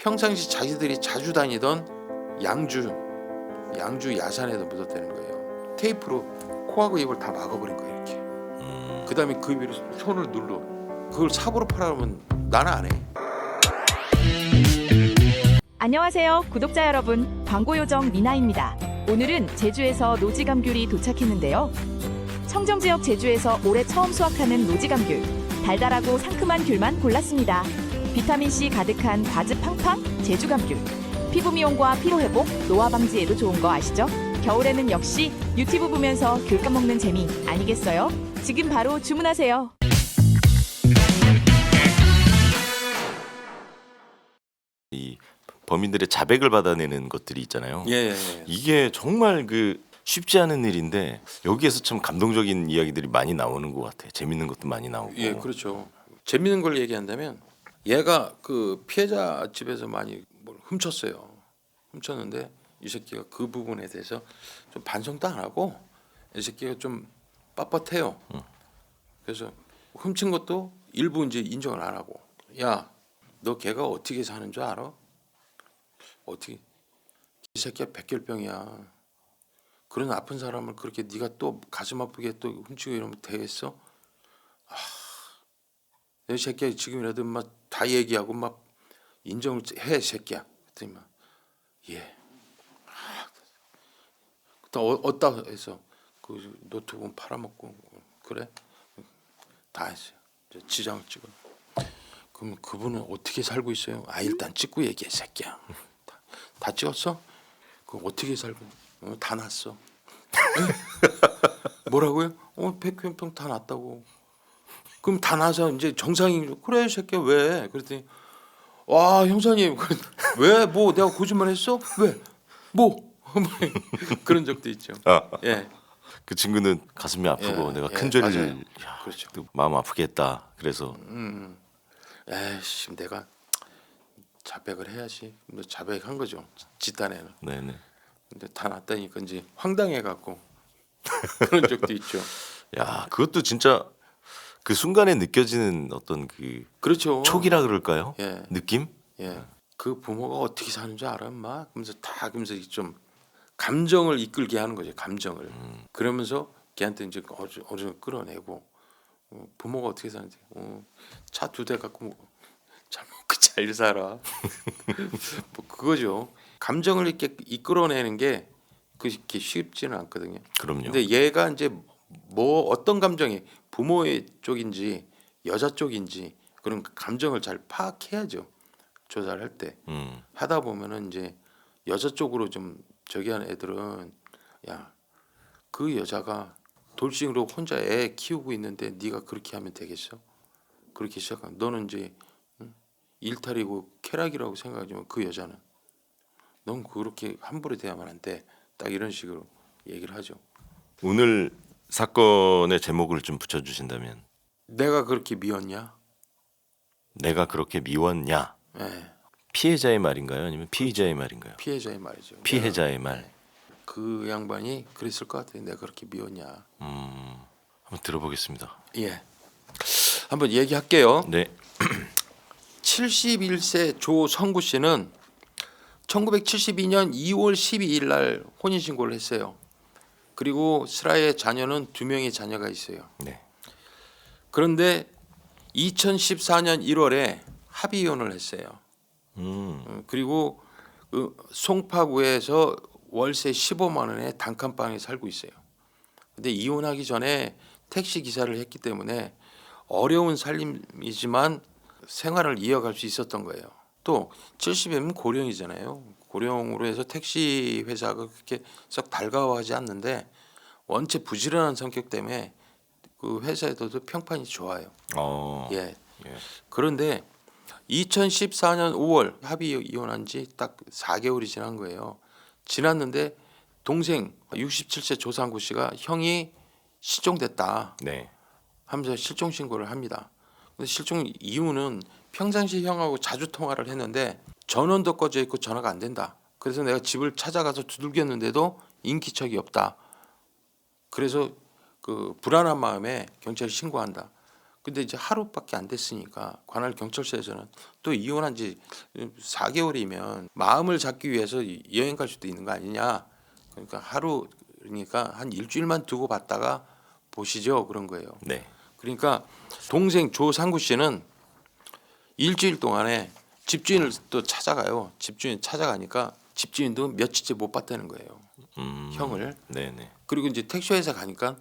평상시 자기들이 자주 다니던 양주 야산에다 묻었다는 거예요. 테이프로 코하고 입을 다 막아버린 거예요. 이렇게. 그다음에 그 위로 손을 눌러. 그걸 삽으로 팔아면 나는 안 해. 안녕하세요, 구독자 여러분. 광고 요정 미나입니다. 오늘은 제주에서 노지감귤이 도착했는데요. 청정지역 제주에서 올해 처음 수확하는 노지감귤. 달달하고 상큼한 귤만 골랐습니다. 비타민C 가득한 과즙 팡팡 제주감귤. 피부 미용과 피로 회복, 노화 방지에도 좋은 거 아시죠? 겨울에는 역시 유튜브 보면서 귤 까먹는 재미 아니겠어요? 지금 바로 주문하세요. 이 범인들의 자백을 받아내는 것들이 있잖아요. 예. 이게 정말 쉽지 않은 일인데 여기에서 참 감동적인 이야기들이 많이 나오는 것 같아요. 재밌는 것도 많이 나오고. 예, 그렇죠. 재밌는 걸 얘기한다면 얘가 그 피해자 집에서 많이 뭘 훔쳤는데 이 새끼가 그 부분에 대해서 좀 반성도 안 하고 이 새끼가 좀 빳빳해요. 그래서 훔친 것도 일부 이제 인정을 안 하고, 야, 너 걔가 어떻게 사는 줄 알아? 어떻게? 이 새끼가 백혈병이야. 그런 아픈 사람을 그렇게 네가 또 가슴 아프게 또 훔치고 이러면 되겠어? 이 새끼야 지금이라도 막 다 얘기하고 막 인정을 해, 새끼야. 그랬더니 막 예. 또 어디다 해서 그 노트북 팔아먹고 그래? 다 했어요. 이제 지장을 찍어. 그럼 그분은 어떻게 살고 있어요? 일단 찍고 얘기해, 새끼야. 다 찍었어? 그 어떻게 살고? 다 났어. 뭐라고요? 백혈병 다 났다고. 그럼 다 나서 이제 정상인. 그래, 새끼야. 왜? 그랬더니 와, 형사님, 왜? 뭐 내가 거짓말했어? 왜? 뭐? 그런 적도 있죠. 예. 그 친구는 가슴이 아프고 내가 큰 맞아요. 죄를 그렇죠. 또 마음 아프게 했다. 그래서 에이씨, 내가 자백을 해야지. 근데 자백한 거죠. 집단에는. 네네. 근데 다 났다니까 이제 황당해 갖고 그런 적도 있죠. 야, 그것도 진짜 그 순간에 느껴지는 어떤 그 그렇죠. 촉이라 그럴까요? 예. 느낌? 예. 그 부모가 어떻게 사는 줄 알아, 엄마? 그러면서 그러면서 좀 감정을 이끌게 하는 거죠. 감정을. 그러면서 걔한테 이제 어느 정도 끌어내고 부모가 어떻게 사는지 차 2대 갖고 잘 먹고 잘 살아. 뭐 그거죠. 감정을 이렇게 이끌어내는 게 그렇게 쉽지는 않거든요. 그럼요. 근데 얘가 이제 뭐 어떤 감정이 부모의 쪽인지 여자 쪽인지 그런 감정을 잘 파악해야죠. 조사를 할 때. 하다 보면은 이제 여자 쪽으로 좀 저기 하는 애들은 야, 그 여자가 돌싱으로 혼자 애 키우고 있는데 네가 그렇게 하면 되겠어? 그렇게 시작하면 너는 이제 일탈이고 쾌락이라고 생각하지만 그 여자는 넌 그렇게 함부로 대하면 안 돼. 딱 이런 식으로 얘기를 하죠. 오늘 사건의 제목을 좀 붙여주신다면 내가 그렇게 미웠냐? 내가 그렇게 미웠냐? 예, 피해자의 말인가요? 아니면 피의자의 말인가요? 피해자의 말이죠. 피해자의 말. 그 양반이 그랬을 것 같아요. 내가 그렇게 미웠냐? 한번 들어보겠습니다. 예, 한번 얘기할게요. 네. 71세 조성구 씨는 1972년 2월 12일 날 혼인신고를 했어요. 그리고 슬아의 자녀는 2명의 자녀가 있어요. 네. 그런데 2014년 1월에 합의 이혼을 했어요. 그리고 그 송파구에서 월세 15만 원에 단칸방에 살고 있어요. 근데 이혼하기 전에 택시 기사를 했기 때문에 어려운 살림이지만 생활을 이어갈 수 있었던 거예요. 또 70이면 고령이잖아요. 고령으로 해서 택시 회사가 그렇게 썩 달가워하지 않는데 원체 부지런한 성격 때문에 그 회사에서도 평판이 좋아요. 예. 그런데 2014년 5월 합의 이혼한 지 딱 4개월이 지난 거예요. 지났는데 동생 67세 조상구 씨가 형이 실종됐다 네. 하면서 실종 신고를 합니다. 근데 실종 이유는 평상시 형하고 자주 통화를 했는데 전원도 꺼져 있고 전화가 안 된다. 그래서 내가 집을 찾아가서 두들겼는데도 인기척이 없다. 그래서 그 불안한 마음에 경찰에 신고한다. 근데 이제 하루밖에 안 됐으니까 관할 경찰서에서는 또 이혼한 지 4개월이면 마음을 잡기 위해서 여행 갈 수도 있는 거 아니냐. 그러니까 하루니까 한 일주일만 두고 봤다가 보시죠 그런 거예요. 네. 그러니까 동생 조상구 씨는 일주일 동안에 집주인을 또 찾아가요. 집주인 찾아가니까 집주인도 며칠째 못 봤다는 거예요. 형을. 네네. 그리고 이제 택시회사 가니까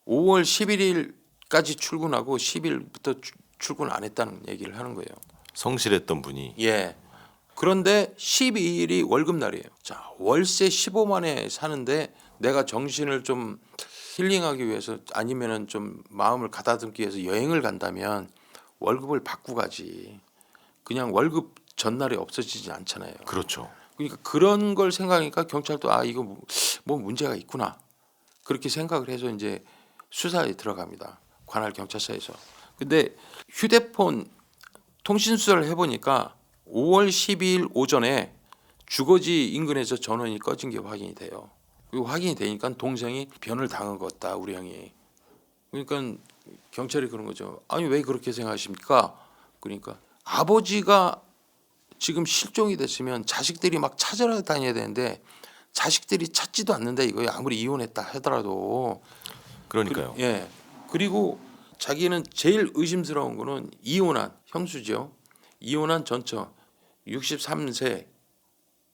5월 11일까지 출근하고 10일부터 출근 안 했다는 얘기를 하는 거예요. 성실했던 분이. 예. 그런데 12일이 월급 날이에요. 자, 월세 15만에 사는데 내가 정신을 좀 힐링하기 위해서 아니면은 좀 마음을 가다듬기 위해서 여행을 간다면 월급을 받고 가지. 그냥 월급 전날에 없어지지 않잖아요. 그렇죠. 그러니까 그런 걸 생각하니까 경찰도 아 이거 뭐 문제가 있구나 그렇게 생각을 해서 이제 수사에 들어갑니다. 관할 경찰서에서. 근데 휴대폰 통신 수사를 해보니까 5월 12일 오전에 주거지 인근에서 전원이 꺼진 게 확인이 돼요. 그리고 확인이 되니까 동생이 변을 당한 것 같다 우리 형이. 그러니까 경찰이 그런 거죠. 아니 왜 그렇게 생각하십니까? 그러니까 아버지가 지금 실종이 됐으면 자식들이 막 찾으러 다녀야 되는데 자식들이 찾지도 않는다 이거예요. 아무리 이혼했다 하더라도. 그러니까요. 예. 그리고 자기는 제일 의심스러운 거는 이혼한 형수죠. 이혼한 전처 63세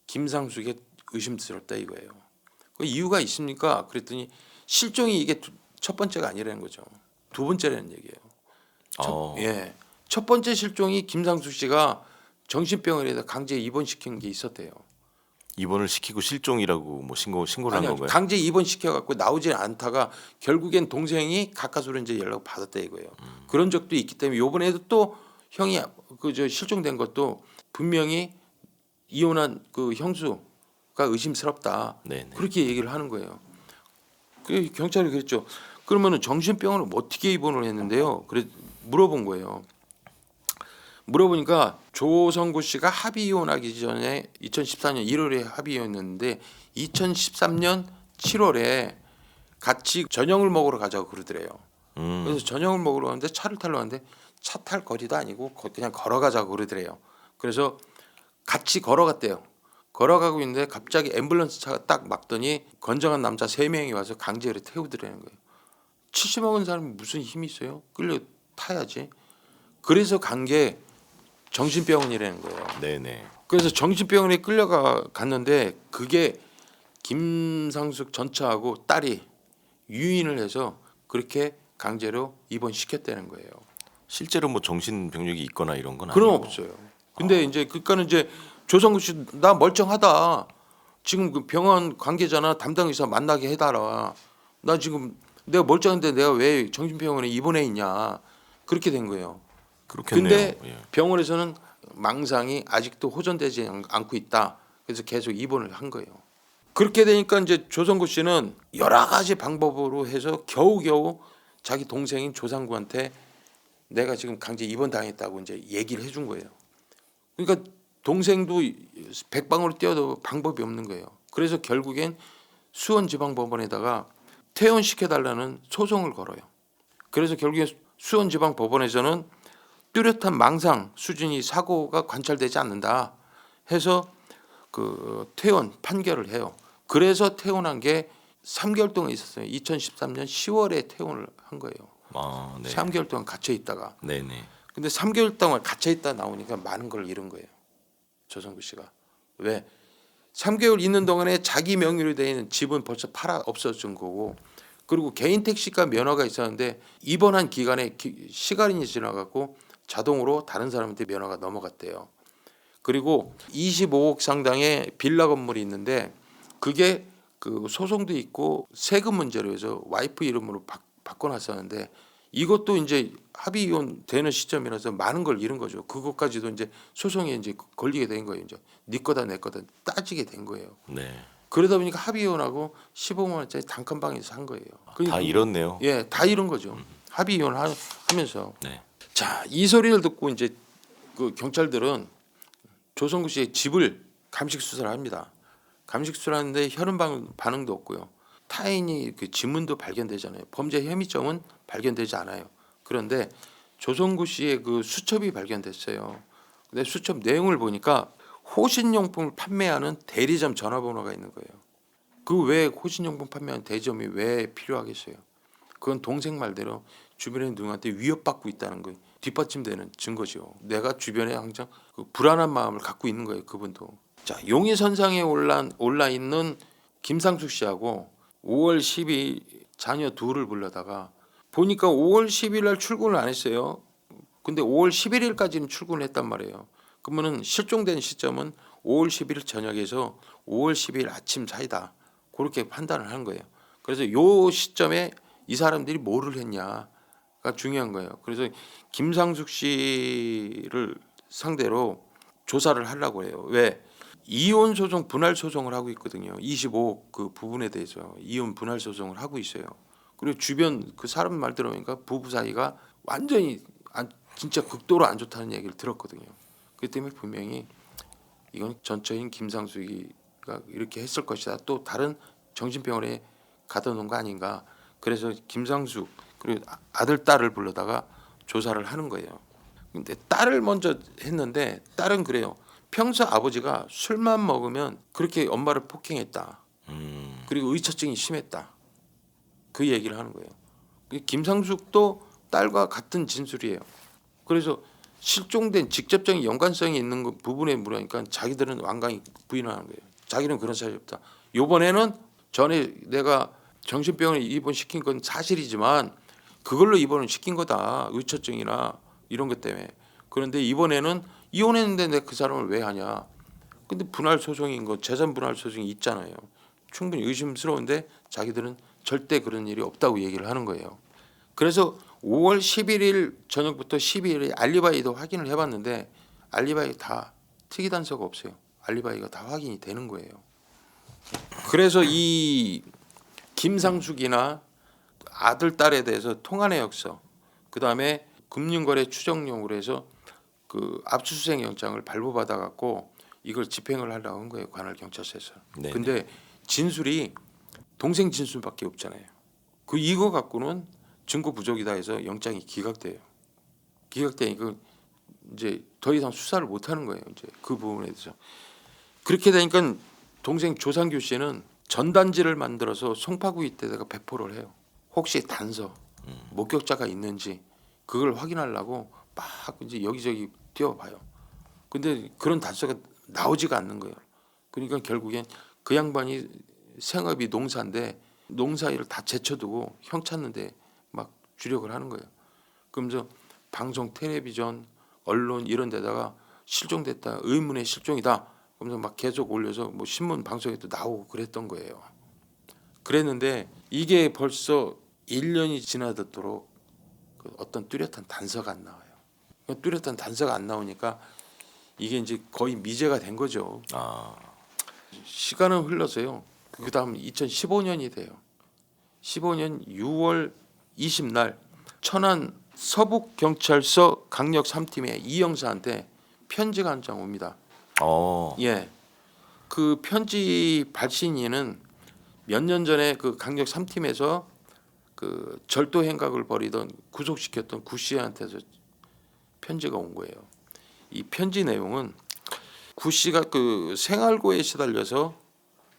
김상숙이 의심스럽다 이거예요. 그 이유가 있습니까? 그랬더니 실종이 이게 첫 번째가 아니라는 거죠. 두 번째라는 얘기예요. 예. 첫 번째 실종이 김상숙 씨가 정신병원에다 강제 입원시킨 게 있었대요. 입원을 시키고 실종이라고 뭐 신고를 한 아니요, 건가요? 강제 입원시켜 갖고 나오지 않다가 결국엔 동생이 가까스로 이제 연락을 받았다 이거예요. 그런 적도 있기 때문에 이번에도 또 형이 그저 실종된 것도 분명히 이혼한 그 형수가 의심스럽다. 네네. 그렇게 얘기를 하는 거예요. 그 경찰이 그랬죠. 그러면은 정신병원을 어떻게 입원을 했는데요? 그래 물어본 거예요. 물어보니까 조성구 씨가 합의 이혼하기 전에 2014년 1월에 합의 이혼했는데 2013년 7월에 같이 저녁을 먹으러 가자고 그러더래요. 그래서 저녁을 먹으러 가는데 차를 타러 가는데 차 탈 거리도 아니고 그냥 걸어가자고 그러더래요. 그래서 같이 걸어갔대요. 걸어가고 있는데 갑자기 앰뷸런스 차가 딱 막더니 건장한 남자 3명이 와서 강제로 태우더라는 거예요. 70 먹은 사람이 무슨 힘이 있어요? 끌려 타야지. 그래서 간 게 정신병원이라는 거예요. 네네. 그래서 정신병원에 갔는데 그게 김상숙 전처하고 딸이 유인을 해서 그렇게 강제로 입원시켰다는 거예요. 실제로 뭐 정신병력이 있거나 이런 건 그런 아니고. 없어요. 근데 이제 그러니까는 이제 조성구 씨 나 멀쩡하다. 지금 그 병원 관계자나 담당 의사 만나게 해달라. 나 지금 내가 멀쩡한데 내가 왜 정신병원에 입원해 있냐. 그렇게 된 거예요. 그렇겠네요. 근데 예. 병원에서는 망상이 아직도 호전되지 않고 있다. 그래서 계속 입원을 한 거예요. 그렇게 되니까 이제 조성구 씨는 여러 가지 방법으로 해서 겨우겨우 자기 동생인 조상구한테 내가 지금 강제 입원 당했다고 이제 얘기를 해준 거예요. 그러니까 동생도 백방으로 뛰어도 방법이 없는 거예요. 그래서 결국엔 수원지방법원에다가 퇴원시켜달라는 소송을 걸어요. 그래서 결국에 수원지방법원에서는 뚜렷한 망상 수준이 사고가 관찰되지 않는다 해서 그 퇴원 판결을 해요. 그래서 퇴원한 게 3개월 동안 있었어요. 2013년 10월에 퇴원을 한 거예요. 아, 네. 3개월 동안 갇혀 있다가. 네네. 근데 3개월 동안 갇혀 있다 나오니까 많은 걸 잃은 거예요. 조성구 씨가. 왜? 3개월 있는 동안에 자기 명의로 되어 있는 집은 벌써 팔아 없어진 거고, 그리고 개인 택시가 면허가 있었는데 입원한 기간에 시간이 지나갖고 자동으로 다른 사람한테 면허가 넘어갔대요. 그리고 25억 상당의 빌라 건물이 있는데 그게 그 소송도 있고 세금 문제로 해서 와이프 이름으로 바꿔놨었는데 이것도 이제 합의 이혼 되는 시점이라서 많은 걸 잃은 거죠. 그것까지도 이제 소송에 이제 걸리게 된 거예요. 이제 네 거다 내 거다 따지게 된 거예요. 네. 그러다 보니까 합의 이혼하고 15만 원짜리 단칸방에서 산 거예요. 다 잃었네요. 예, 다 잃은 거죠. 합의 이혼 하면서. 네. 자, 이 소리를 듣고 이제 그 경찰들은 조성구 씨의 집을 감식 수사를 합니다. 감식 수사를 하는데 혈흔 반응도 없고요. 타인이 그 지문도 발견되잖아요. 범죄 혐의점은 발견되지 않아요. 그런데 조성구 씨의 그 수첩이 발견됐어요. 근데 수첩 내용을 보니까 호신용품을 판매하는 대리점 전화번호가 있는 거예요. 그 왜 호신용품 판매하는 대리점이 왜 필요하겠어요? 그건 동생 말대로 주변에 누구한테 위협받고 있다는 거 뒷받침되는 증거죠. 내가 주변에 항상 그 불안한 마음을 갖고 있는 거예요. 그분도. 자, 용의선상에 올라 있는 김상숙 씨하고 5월 10일 자녀 둘을 불러다가 보니까 5월 10일 날 출근을 안 했어요. 근데 5월 11일까지는 출근을 했단 말이에요. 그러면은 실종된 시점은 5월 11일 저녁에서 5월 12일 아침 사이다. 그렇게 판단을 하는 거예요. 그래서 요 시점에 이 사람들이 뭐를 했냐가 중요한 거예요. 그래서 김상숙 씨를 상대로 조사를 하려고 해요. 왜? 이혼 소송, 분할 소송을 하고 있거든요. 25억 그 부분에 대해서 이혼 분할 소송을 하고 있어요. 그리고 주변 그 사람 말 들어보니까 부부 사이가 완전히 진짜 극도로 안 좋다는 얘기를 들었거든요. 그렇기 때문에 분명히 이건 전처인 김상숙이가 이렇게 했을 것이다. 또 다른 정신병원에 가둬 놓은 거 아닌가. 그래서 김상숙 그리고 아들 딸을 불러다가 조사를 하는 거예요. 근데 딸을 먼저 했는데 딸은 그래요. 평소 아버지가 술만 먹으면 그렇게 엄마를 폭행했다. 그리고 의처증이 심했다. 그 얘기를 하는 거예요. 김상숙도 딸과 같은 진술이에요. 그래서 실종된 직접적인 연관성이 있는 부분에 물으니까 자기들은 완강히 부인하는 거예요. 자기는 그런 사실이 없다. 이번에는 전에 내가 정신병원에 입원시킨 건 사실이지만 그걸로 입원을 시킨 거다. 의처증이나 이런 것 때문에. 그런데 이번에는 이혼했는데 내가 그 사람을 왜 하냐. 근데 분할 소송인 거 재산 분할 소송이 있잖아요. 충분히 의심스러운데 자기들은 절대 그런 일이 없다고 얘기를 하는 거예요. 그래서 5월 11일 저녁부터 12일에 알리바이도 확인을 해봤는데 알리바이 다 특이 단서가 없어요. 알리바이가 다 확인이 되는 거예요. 그래서 이 김상숙이나 아들 딸에 대해서 통화내역서 그다음에 금융거래 추정용으로 해서 그 압수수색 영장을 발부받아 갖고 이걸 집행을 하려고 한 거예요. 관할 경찰서에서. 네네. 근데 진술이 동생 진술밖에 없잖아요. 그 이거 갖고는 증거 부족이다 해서 영장이 기각돼요. 기각되니까 이제 더 이상 수사를 못 하는 거예요. 이제 그 부분에 대해서. 그렇게 되니까 동생 조상규 씨는 전단지를 만들어서 송파구에다가 배포를 해요. 혹시 단서, 목격자가 있는지 그걸 확인하려고 막 이제 여기저기 뛰어봐요. 근데 그런 단서가 나오지가 않는 거예요. 그러니까 결국엔 그 양반이 생업이 농사인데 농사 일을 다 제쳐두고 형 찾는데 막 주력을 하는 거예요. 그러면서 방송, 텔레비전, 언론 이런 데다가 실종됐다, 의문의 실종이다. 그러면서 막 계속 올려서 뭐 신문 방송에도 나오고 그랬던 거예요. 그랬는데 이게 벌써 1년이 지나도록 그 어떤 뚜렷한 단서가 안 나와요. 뚜렷한 단서가 안 나오니까 이게 이제 거의 미제가 된 거죠. 시간은 흘러서요. 그다음 2015년이 돼요. 15년 6월 20날 천안 서북경찰서 강력 3팀의 이 형사한테 편지가 한 장 옵니다. 예, 그 편지 발신인은 몇 년 전에 그 강력 3팀에서 그 절도 행각을 벌이던 구속시켰던 구 씨한테서 편지가 온 거예요. 이 편지 내용은 구 씨가 그 생활고에 시달려서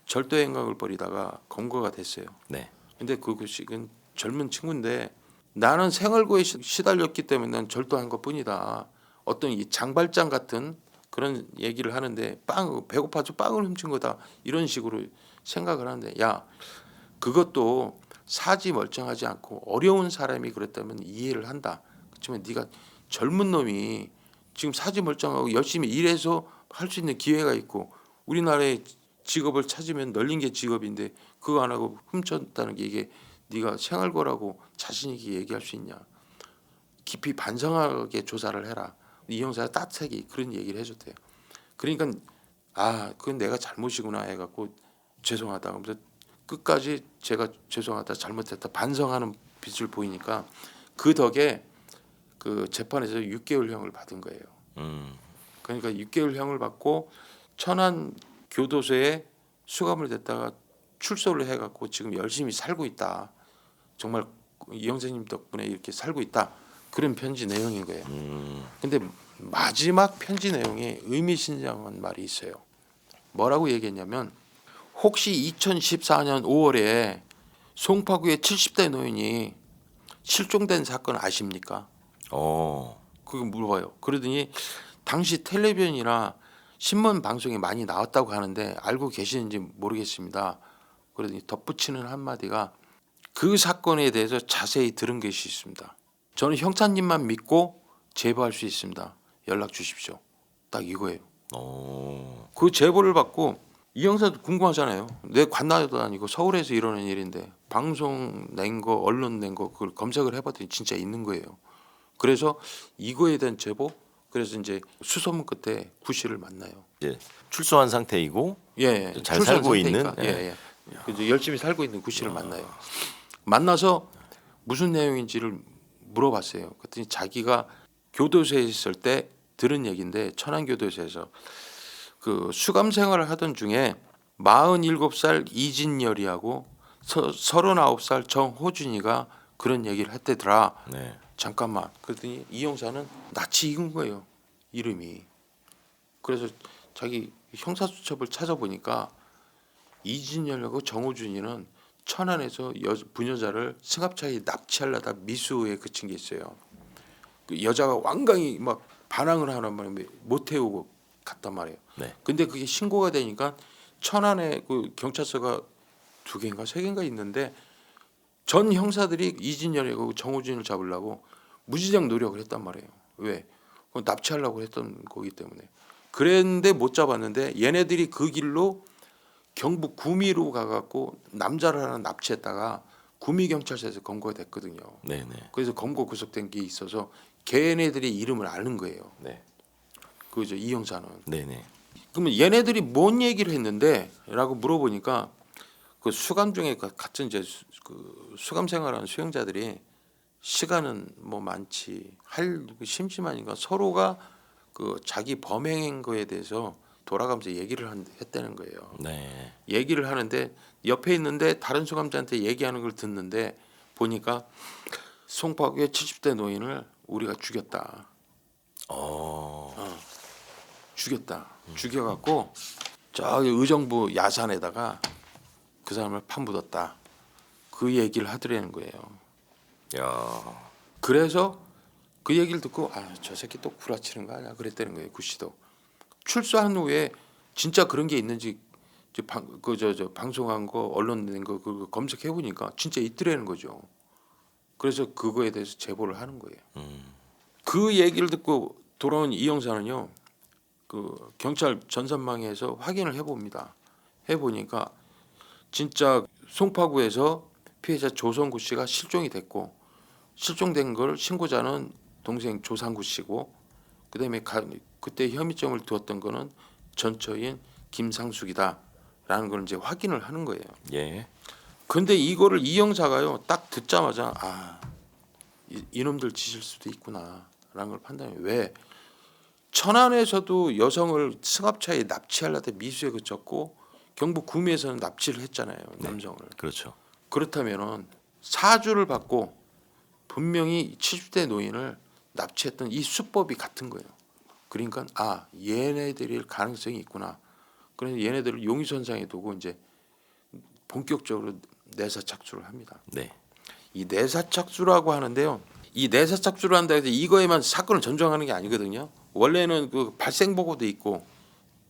절도 행각을 벌이다가 검거가 됐어요. 네. 근데 그 구 씨는 젊은 친구인데 나는 생활고에 시달렸기 때문에 난 절도한 것뿐이다. 어떤 이 장발장 같은 그런 얘기를 하는데 배고파서 빵을 훔친 거다 이런 식으로 생각을 하는데 야 그것도 사지 멀쩡하지 않고 어려운 사람이 그랬다면 이해를 한다. 그렇지만 네가 젊은 놈이 지금 사지 멀쩡하고 열심히 일해서 할 수 있는 기회가 있고 우리나라의 직업을 찾으면 널린 게 직업인데 그거 안 하고 훔쳤다는 게 이게 네가 생활고라고 자신 있게 얘기할 수 있냐. 깊이 반성하게 조사를 해라. 이 형사가 따뜻하게 그런 얘기를 해줬대요. 그러니까 그건 내가 잘못이구나 해갖고 죄송하다. 그러면서 끝까지 제가 죄송하다 잘못했다 반성하는 빛을 보이니까 그 덕에 그 재판에서 6개월형을 받은 거예요. 그러니까 6개월형을 받고 천안 교도소에 수감을 됐다가 출소를 해갖고 지금 열심히 살고 있다. 정말 이 형사님 덕분에 이렇게 살고 있다. 그런 편지 내용인 거예요. 근데 마지막 편지 내용에 의미심장한 말이 있어요. 뭐라고 얘기했냐면 혹시 2014년 5월에 송파구의 70대 노인이 실종된 사건 아십니까? 그거 물어봐요. 그러더니 당시 텔레비전이나 신문 방송에 많이 나왔다고 하는데 알고 계시는지 모르겠습니다. 그러더니 덧붙이는 한마디가 그 사건에 대해서 자세히 들은 것이 있습니다. 저는 형사님만 믿고 제보할 수 있습니다. 연락 주십시오. 딱 이거예요. 그 제보를 받고 이 형사도 궁금하잖아요. 내 관나도 아니고 서울에서 일어난 일인데 방송 낸 거, 언론 낸 거 그걸 검색을 해봤더니 진짜 있는 거예요. 그래서 이거에 대한 제보, 그래서 이제 수소문 끝에 구 씨를 만나요. 이제 출소한 상태이고 예, 잘 출산 살고 상태니까. 있는, 예. 그래서 열심히 살고 있는 구 씨를 만나요. 만나서 무슨 내용인지를 물어봤어요. 그랬더니 자기가 교도소에 있을 때 들은 얘기인데 천안교도소에서 그 수감 생활을 하던 중에 47살 이진열이하고 39살 정호준이가 그런 얘기를 했대더라. 네. 잠깐만. 그랬더니 이 형사는 낯이 익은 거예요. 이름이. 그래서 자기 형사수첩을 찾아보니까 이진열하고 정호준이는 천안에서 부녀자를 승합차에 납치하려다 미수에 그친 게 있어요. 그 여자가 완강히 막 반항을 하는 말에 못 태우고 갔단 말이에요. 네. 근데 그게 신고가 되니까 천안에 그 경찰서가 2개인가 3개인가 있는데 전 형사들이 이진열하고 정호준을 잡으려고 무지장 노력을 했단 말이에요. 왜? 그건 납치하려고 했던 거기 때문에. 그랬는데 못 잡았는데 얘네들이 그 길로 경북 구미로 가갖고 남자를 하나 납치했다가 구미 경찰서에서 검거가 됐거든요. 네네. 그래서 검거 구속된 게 있어서 걔네들이 이름을 아는 거예요. 네. 그죠 이 형사는. 네네. 그러면 얘네들이 뭔 얘기를 했는데?라고 물어보니까 그 수감 중에 같은 이제 그 수감 생활하는 수용자들이 시간은 뭐 많지 할 심심하니까 서로가 그 자기 범행한 거에 대해서 돌아가면서 얘기를 했다는 거예요. 네. 얘기를 하는데 옆에 있는데 다른 수감자한테 얘기하는 걸 듣는데 보니까 송파구의 70대 노인을 우리가 죽였다. 죽였다. 죽여갖고 저기 의정부 야산에다가 그 사람을 파묻었다. 그 얘기를 하더라는 거예요. 야. 그래서 그 얘기를 듣고 저 새끼 또 구라치는 거 아니야 그랬다는 거예요. 구 씨도 출소한 후에 진짜 그런 게 있는지 방송한 거 언론 낸 거 그거 검색해 보니까 진짜 있더라는 거죠. 그래서 그거에 대해서 제보를 하는 거예요. 그 얘기를 듣고 돌아온 이 형사는요. 그 경찰 전산망에서 확인을 해봅니다. 해보니까 진짜 송파구에서 피해자 조성구 씨가 실종이 됐고 실종된 걸 신고자는 동생 조상구 씨고 그다음에 그때 혐의점을 두었던 거는 전처인 김상숙이다라는 걸 이제 확인을 하는 거예요. 예. 근데 이거를 이 형사가요 딱 듣자마자 이놈들 지실 수도 있구나라는 걸 판단해요. 왜? 천안에서도 여성을 승합차에 납치하려다 미수에 그쳤고 경북 구미에서는 납치를 했잖아요. 남성을. 그렇죠. 그렇다면은 사주를 받고 분명히 70대 노인을 납치했던 이 수법이 같은 거예요. 그러니까 얘네들일 가능성이 있구나. 그래서 얘네들을 용의선상에 두고 이제 본격적으로 내사착수를 합니다. 네. 이 내사착수라고 하는데요. 이 내사착수를 한다 해서 이거에만 사건을 전정하는 게 아니거든요. 원래는 그 발생 보고도 있고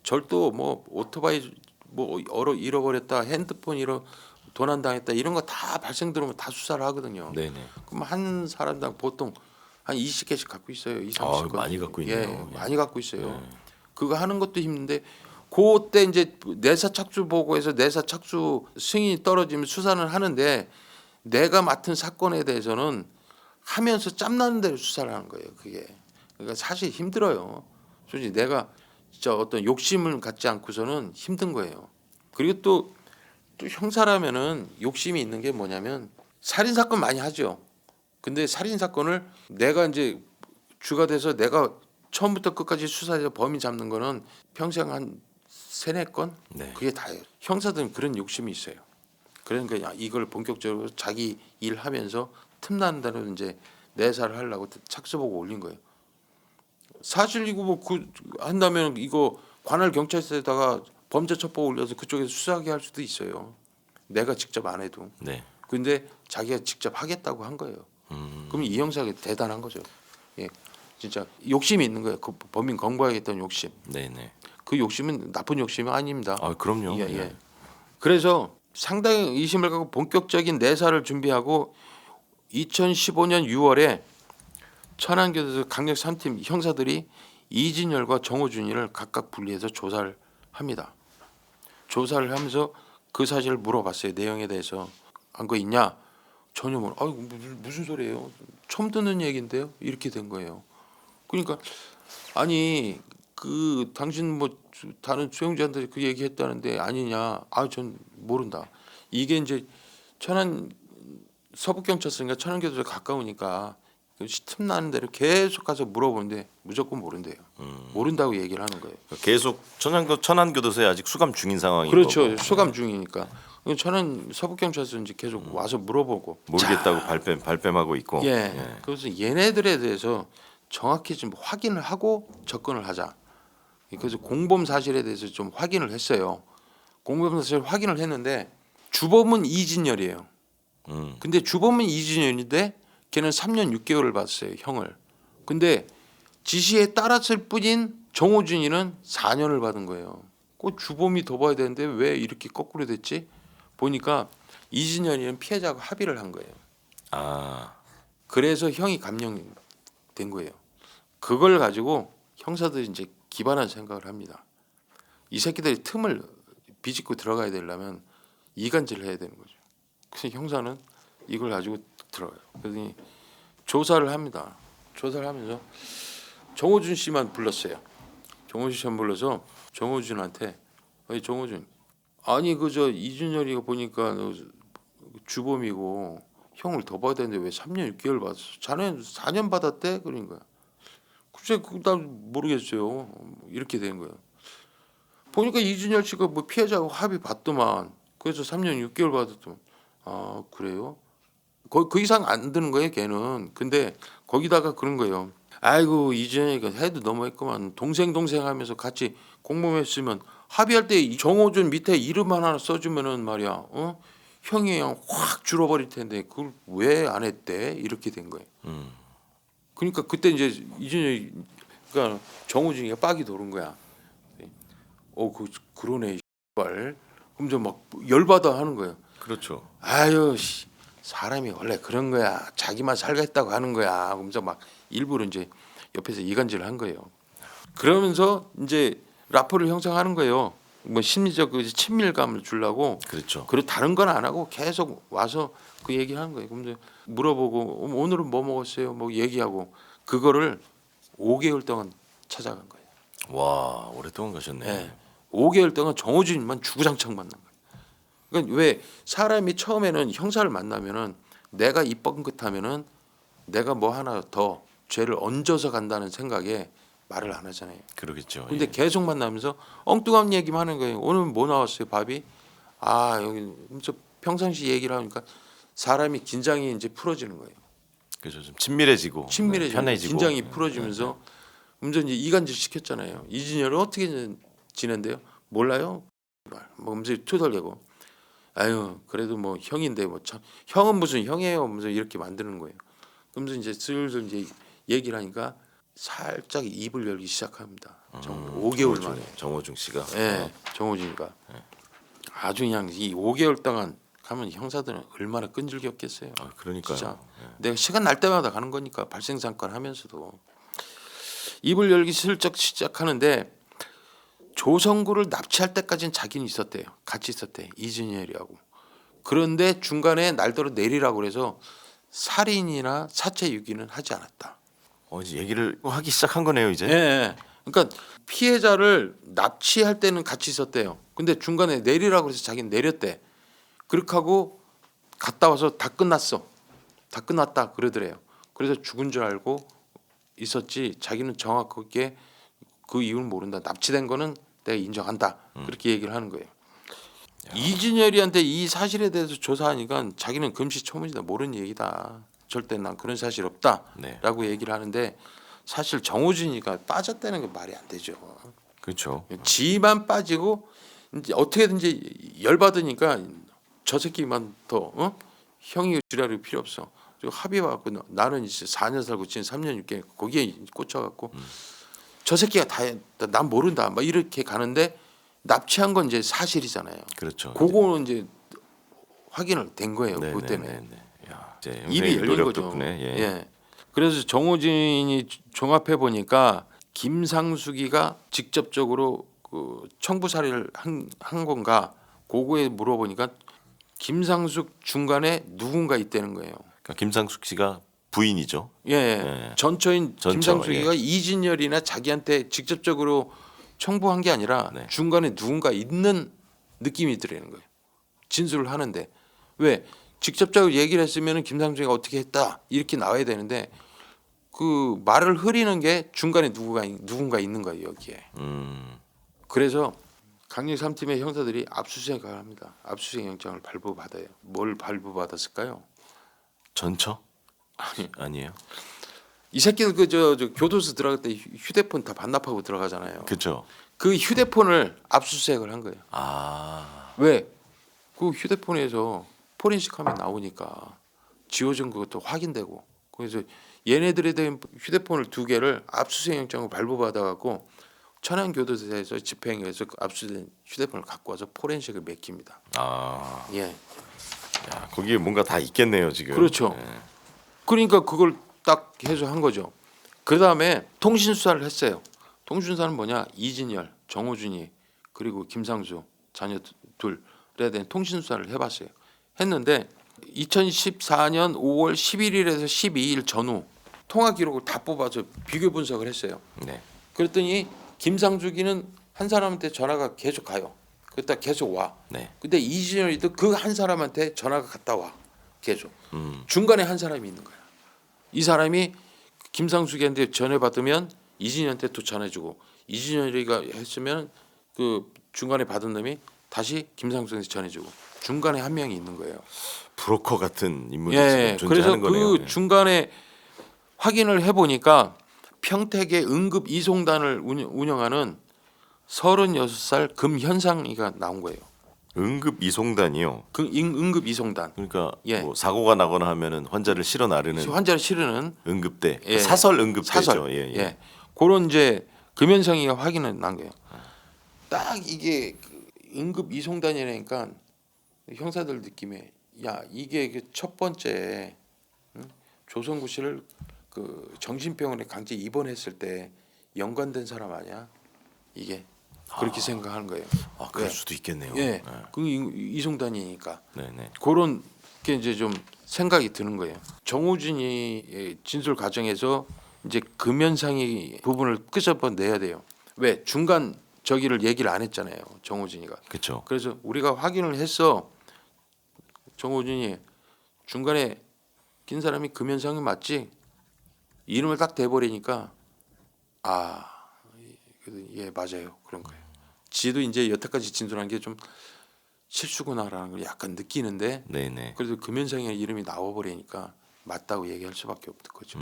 절도 뭐 오토바이 뭐 잃어버렸다, 핸드폰 도난당했다 이런 거 다 발생 들어오면 다 수사를 하거든요. 네네. 그럼 한 사람당 보통 한 20개씩 갖고 있어요. 20건. 많이 갖고 있네요. 예, 많이 갖고 있어요. 그거 하는 것도 힘든데 그때 이제 내사착수 보고에서 내사착수 승인이 떨어지면 수사는 하는데 내가 맡은 사건에 대해서는 하면서 짬나는 대로 수사를 하는 거예요. 그게. 그러니까 사실 힘들어요. 솔직히 내가 진짜 어떤 욕심을 갖지 않고서는 힘든 거예요. 그리고 또 형사라면은 욕심이 있는 게 뭐냐면 살인 사건 많이 하죠. 근데 살인 사건을 내가 이제 주가 돼서 내가 처음부터 끝까지 수사해서 범인 잡는 거는 평생 한 3-4건 네. 그게 다예요. 형사들은 그런 욕심이 있어요. 그러니까 이걸 본격적으로 자기 일하면서 틈나는 대로 이제 내사를 하려고 착수보고 올린 거예요. 사실 이거 뭐 그 한다면 이거 관할 경찰서에다가 범죄 첩보 올려서 그쪽에서 수사하게 할 수도 있어요. 내가 직접 안 해도. 네. 근데 자기가 직접 하겠다고 한 거예요. 그럼 이 형사가 대단한 거죠. 예, 진짜 욕심이 있는 거예요. 그 범인 검거하겠다는 욕심. 네네. 그 욕심은 나쁜 욕심이 아닙니다. 아 그럼요. 예, 예. 그래서 상당히 의심을 갖고 본격적인 내사를 준비하고 2015년 6월에 천안교도소 강력 3팀 형사들이 이진열과 정호준이를 각각 분리해서 조사를 합니다. 조사를 하면서 그 사실을 물어봤어요. 내용에 대해서 한 거 있냐? 전혀 모르. 아이고 무슨 소리예요? 처음 듣는 얘기인데요. 이렇게 된 거예요. 그러니까 아니 그 당신 뭐 다른 수용자한테 그 얘기했다는데 아니냐? 아 전 모른다. 이게 이제 천안 서북경찰서인가 천안교도소 가까우니까 틈나는 대로 계속 가서 물어보는데 무조건 모른대요. 모른다고 얘기를 하는 거예요. 계속 천안교도소에 아직 수감 중인 상황인 그렇죠. 거고. 수감 중이니까. 천안 서북경찰서 이제 계속 와서 물어보고 모르겠다고 발뺌하고 있고. 예. 그래서 얘네들에 대해서 정확히 좀 확인을 하고 접근을 하자. 그래서 공범 사실에 대해서 좀 확인을 했어요. 공범 사실 확인을 했는데 주범은 이진열이에요. 근데 주범은 이진열인데 걔는 3년 6개월을 받았어요. 형을. 근데 지시에 따랐을 뿐인 정호준이는 4년을 받은 거예요. 그 주범이 더 봐야 되는데 왜 이렇게 거꾸로 됐지? 보니까 이진열이는 피해자하고 합의를 한 거예요. 아 그래서 형이 감형된 거예요. 그걸 가지고 형사들이 이제 기반한 생각을 합니다. 이 새끼들이 틈을 비집고 들어가야 되려면 이간질을 해야 되는 거죠. 그래서 형사는 이걸 가지고 들어가요. 그러더니 조사를 합니다. 조사를 하면서 정호준 씨만 불렀어요. 정호준 씨만 불러서 정호준한테 어이 정호준 아니 그저 이준열이가 보니까 너 주범이고 형을 더 받아야 되는데 왜 3년 6개월 받았어? 자네는 4년 받았대? 그런 거야. 글쎄 난 모르겠어요. 이렇게 된 거예요. 보니까 이준열 씨가 뭐 피해자하고 합의 봤더만 그래서 3년 6개월 받았더만 아 그래요? 그 이상 안 드는 거예요 걔는. 근데 거기다가 그런 거예요. 아이고 이준열이가 해도 너무했구만. 동생 하면서 같이 공범했으면 합의할 때 이 정호준 밑에 이름 하나 써주면은 말이야 어? 형이 그냥 확 줄어버릴 텐데 그걸 왜 안 했대? 이렇게 된 거예요. 그러니까 그때 이제 이준열이 그러니까 정호준이가 빡이 도는 거야. 그러네 발. 그럼 좀 막 열받아 하는 거예요. 그렇죠. 아유 사람이 원래 그런 거야. 자기만 살겠다고 하는 거야. 그러면서 막 일부러 이제 옆에서 이간질을 한 거예요. 그러면서 이제 라포를 형성하는 거예요. 뭐 심리적 그 친밀감을 주려고. 그렇죠. 그리고 다른 건 안 하고 계속 와서 그 얘기하는 거예요. 그럼 물어보고 오늘은 뭐 먹었어요? 뭐 얘기하고 그거를 5개월 동안 찾아간 거예요. 와 오랫동안 가셨네. 네. 5개월 동안 정호준만 주구장창 만난 거예요. 그러니까 왜 사람이 처음에는 형사를 만나면은 내가 입 뻥긋하면은 내가 뭐 하나 더 죄를 얹어서 간다는 생각에 말을 안 하잖아요. 그러겠죠. 근데 예. 계속 만나면서 엉뚱한 얘기만 하는 거예요. 오늘 뭐 나왔어요? 밥이? 아 여기 평상시 얘기를 하니까 사람이 긴장이 이제 풀어지는 거예요. 그죠. 좀 친밀해지고 편해지고 긴장이 풀어지면서 이제 이간질 시켰잖아요. 이진열은 어떻게 지낸대요? 몰라요? 뭐 음식 투덜대고 아유 그래도 뭐 형인데 뭐 참 형은 무슨 형이에요? 무슨 이렇게 만드는 거예요. 그러면서 이제 슬슬 이제 얘기를 하니까 살짝 입을 열기 시작합니다. 5개월 만에. 정호중 씨가. 예, 정호준이가 아주 그냥 이 5개월 동안 가면 형사들은 얼마나 끈질겼겠어요. 아, 그러니까요. 진짜 내가 시간 날 때마다 가는 거니까 발생사건 하면서도 입을 열기 슬쩍 시작하는데 조성구를 납치할 때까지는 자기는 있었대요. 같이 있었대 이준열이하고. 그런데 중간에 날더러 내리라고 그래서 살인이나 사체 유기는 하지 않았다. 이제 얘기를 하기 시작한 거네요 이제. 예, 예. 그러니까 피해자를 납치할 때는 같이 있었대요. 근데 중간에 내리라고 해서 자기는 내렸대. 그렇게 하고 갔다 와서 다 끝났어. 다 끝났다 그러더래요. 그래서 죽은 줄 알고 있었지 자기는 정확하게 그 이유는 모른다. 납치된 거는 내가 인정한다. 그렇게 얘기를 하는 거예요. 이진열이한테 이 사실에 대해서 조사하니까 자기는 금시초문이다. 모르는 얘기다. 절대 난 그런 사실 네. 없다라고 얘기를 하는데 사실 정호준이가 빠졌다는 게 말이 안 되죠. 그렇죠. 지만 빠지고 이제 어떻게든지 열 받으니까 저 새끼만 더 형이 지랄이 필요 없어. 저 합의 와갖고 나는 이제 4년 살고 지금 3년 6개월 거기에 꽂혀갖고 저 새끼가 다 난 모른다 막 이렇게 가는데 납치한 건 이제 사실이잖아요. 그렇죠. 그거는 이제 확인을 된 거예요. 네, 그것 때문에. 네, 네, 네. 야, 이제 입이 형사의 열린 노력 거죠. 덕분에, 예. 예. 그래서 정호진이 종합해 보니까 김상숙이가 직접적으로 그 청부 살해를 한 건가 그거에 물어보니까 김상숙 중간에 누군가 있다는 거예요. 그러니까 김상숙 씨가 부인이죠. 예. 전처인 전처, 김상숙이가 이진열이나 자기한테 직접적으로 청부한 게 아니라 네. 중간에 누군가 있는 느낌이 들는 거예요. 진술을 하는데 왜 직접적으로 얘기를 했으면 김상숙이가 어떻게 했다 이렇게 나와야 되는데 그 말을 흐리는 게 중간에 누군가 있는 거예요 여기에. 그래서 강력 3팀의 형사들이 압수수색을 합니다. 압수수색 영장을 발부받아요. 뭘 발부받았을까요? 전처? 아니에요. 이 새끼들 그저 교도소 들어갈 때 휴대폰 다 반납하고 들어가잖아요. 그렇죠. 그 휴대폰을 압수수색을 한 거예요. 아, 왜? 그 휴대폰에서 포렌식 화면 나오니까 지워진 것도 확인되고 그래서 얘네들에 대한 휴대폰을 2개를 압수수색 영장을 발부받아 갖고 천안교도소에서 집행해서 그 압수된 휴대폰을 갖고 와서 포렌식을 맡깁니다. 아, 예. 야, 거기에 뭔가 다 있겠네요 지금. 그렇죠. 예. 그러니까 그걸 딱 해서 한 거죠. 그 다음에 통신 수사를 했어요. 통신 수사는 뭐냐? 이진열, 정호준이 그리고 김상수 자녀 둘에 대한 통신 수사를 해봤어요. 했는데 2014년 5월 11일에서 12일 전후 통화 기록을 다 뽑아서 비교 분석을 했어요. 네. 그랬더니 김상숙이는 한 사람한테 전화가 계속 가요. 그러다 계속 와. 네. 근데 이진열이도 그 한 사람한테 전화가 갔다 와. 계속. 중간에 한 사람이 있는 거야. 이 사람이 김상숙이한테 전화 받으면 이진열한테 또 전해주고 이진열이가 했으면 그 중간에 받은 놈이 다시 김상숙한테 전해주고 중간에 한 명이 있는 거예요. 브로커 같은 인물이 예. 지금 그래서 존재하는 거네요. 그 예. 중간에 확인을 해보니까 평택의 응급 이송단을 운영하는 36살 금현상이가 나온 거예요. 응급 이송단이요. 그 응급 이송단. 그러니까 예. 뭐 사고가 나거나 하면은 환자를 실어 나르는 환자를 실으는 응급대, 예. 사설 응급대죠. 사설. 예, 예. 예. 그런 이제 금현상이가 확인을 난 거예요. 딱 이게 그 응급 이송단이라니까 형사들 느낌에 야 이게 그 첫 번째 조선구씨를 그 정신병원에 강제 입원했을 때 연관된 사람 아니야? 이게 그렇게 생각하는 거예요. 아, 그럴 예. 수도 있겠네요. 예, 그 이송단이니까 네, 네. 그런 게 이제 좀 생각이 드는 거예요. 정우진이 진술 과정에서 이제 금연상의 부분을 끄집어내야 돼요. 왜 중간 저기를 얘기를 안 했잖아요. 정우진이가. 그렇죠. 그래서 우리가 확인을 했어. 정우진이 중간에 낀 사람이 금연상이 맞지? 이름을 딱 대버리니까 예 맞아요 그런 거예요. 지도 이제 여태까지 진술한 게 좀 실수구나라는 걸 약간 느끼는데 네, 네. 그래도 금연상의 이름이 나와버리니까 맞다고 얘기할 수밖에 없는 거죠.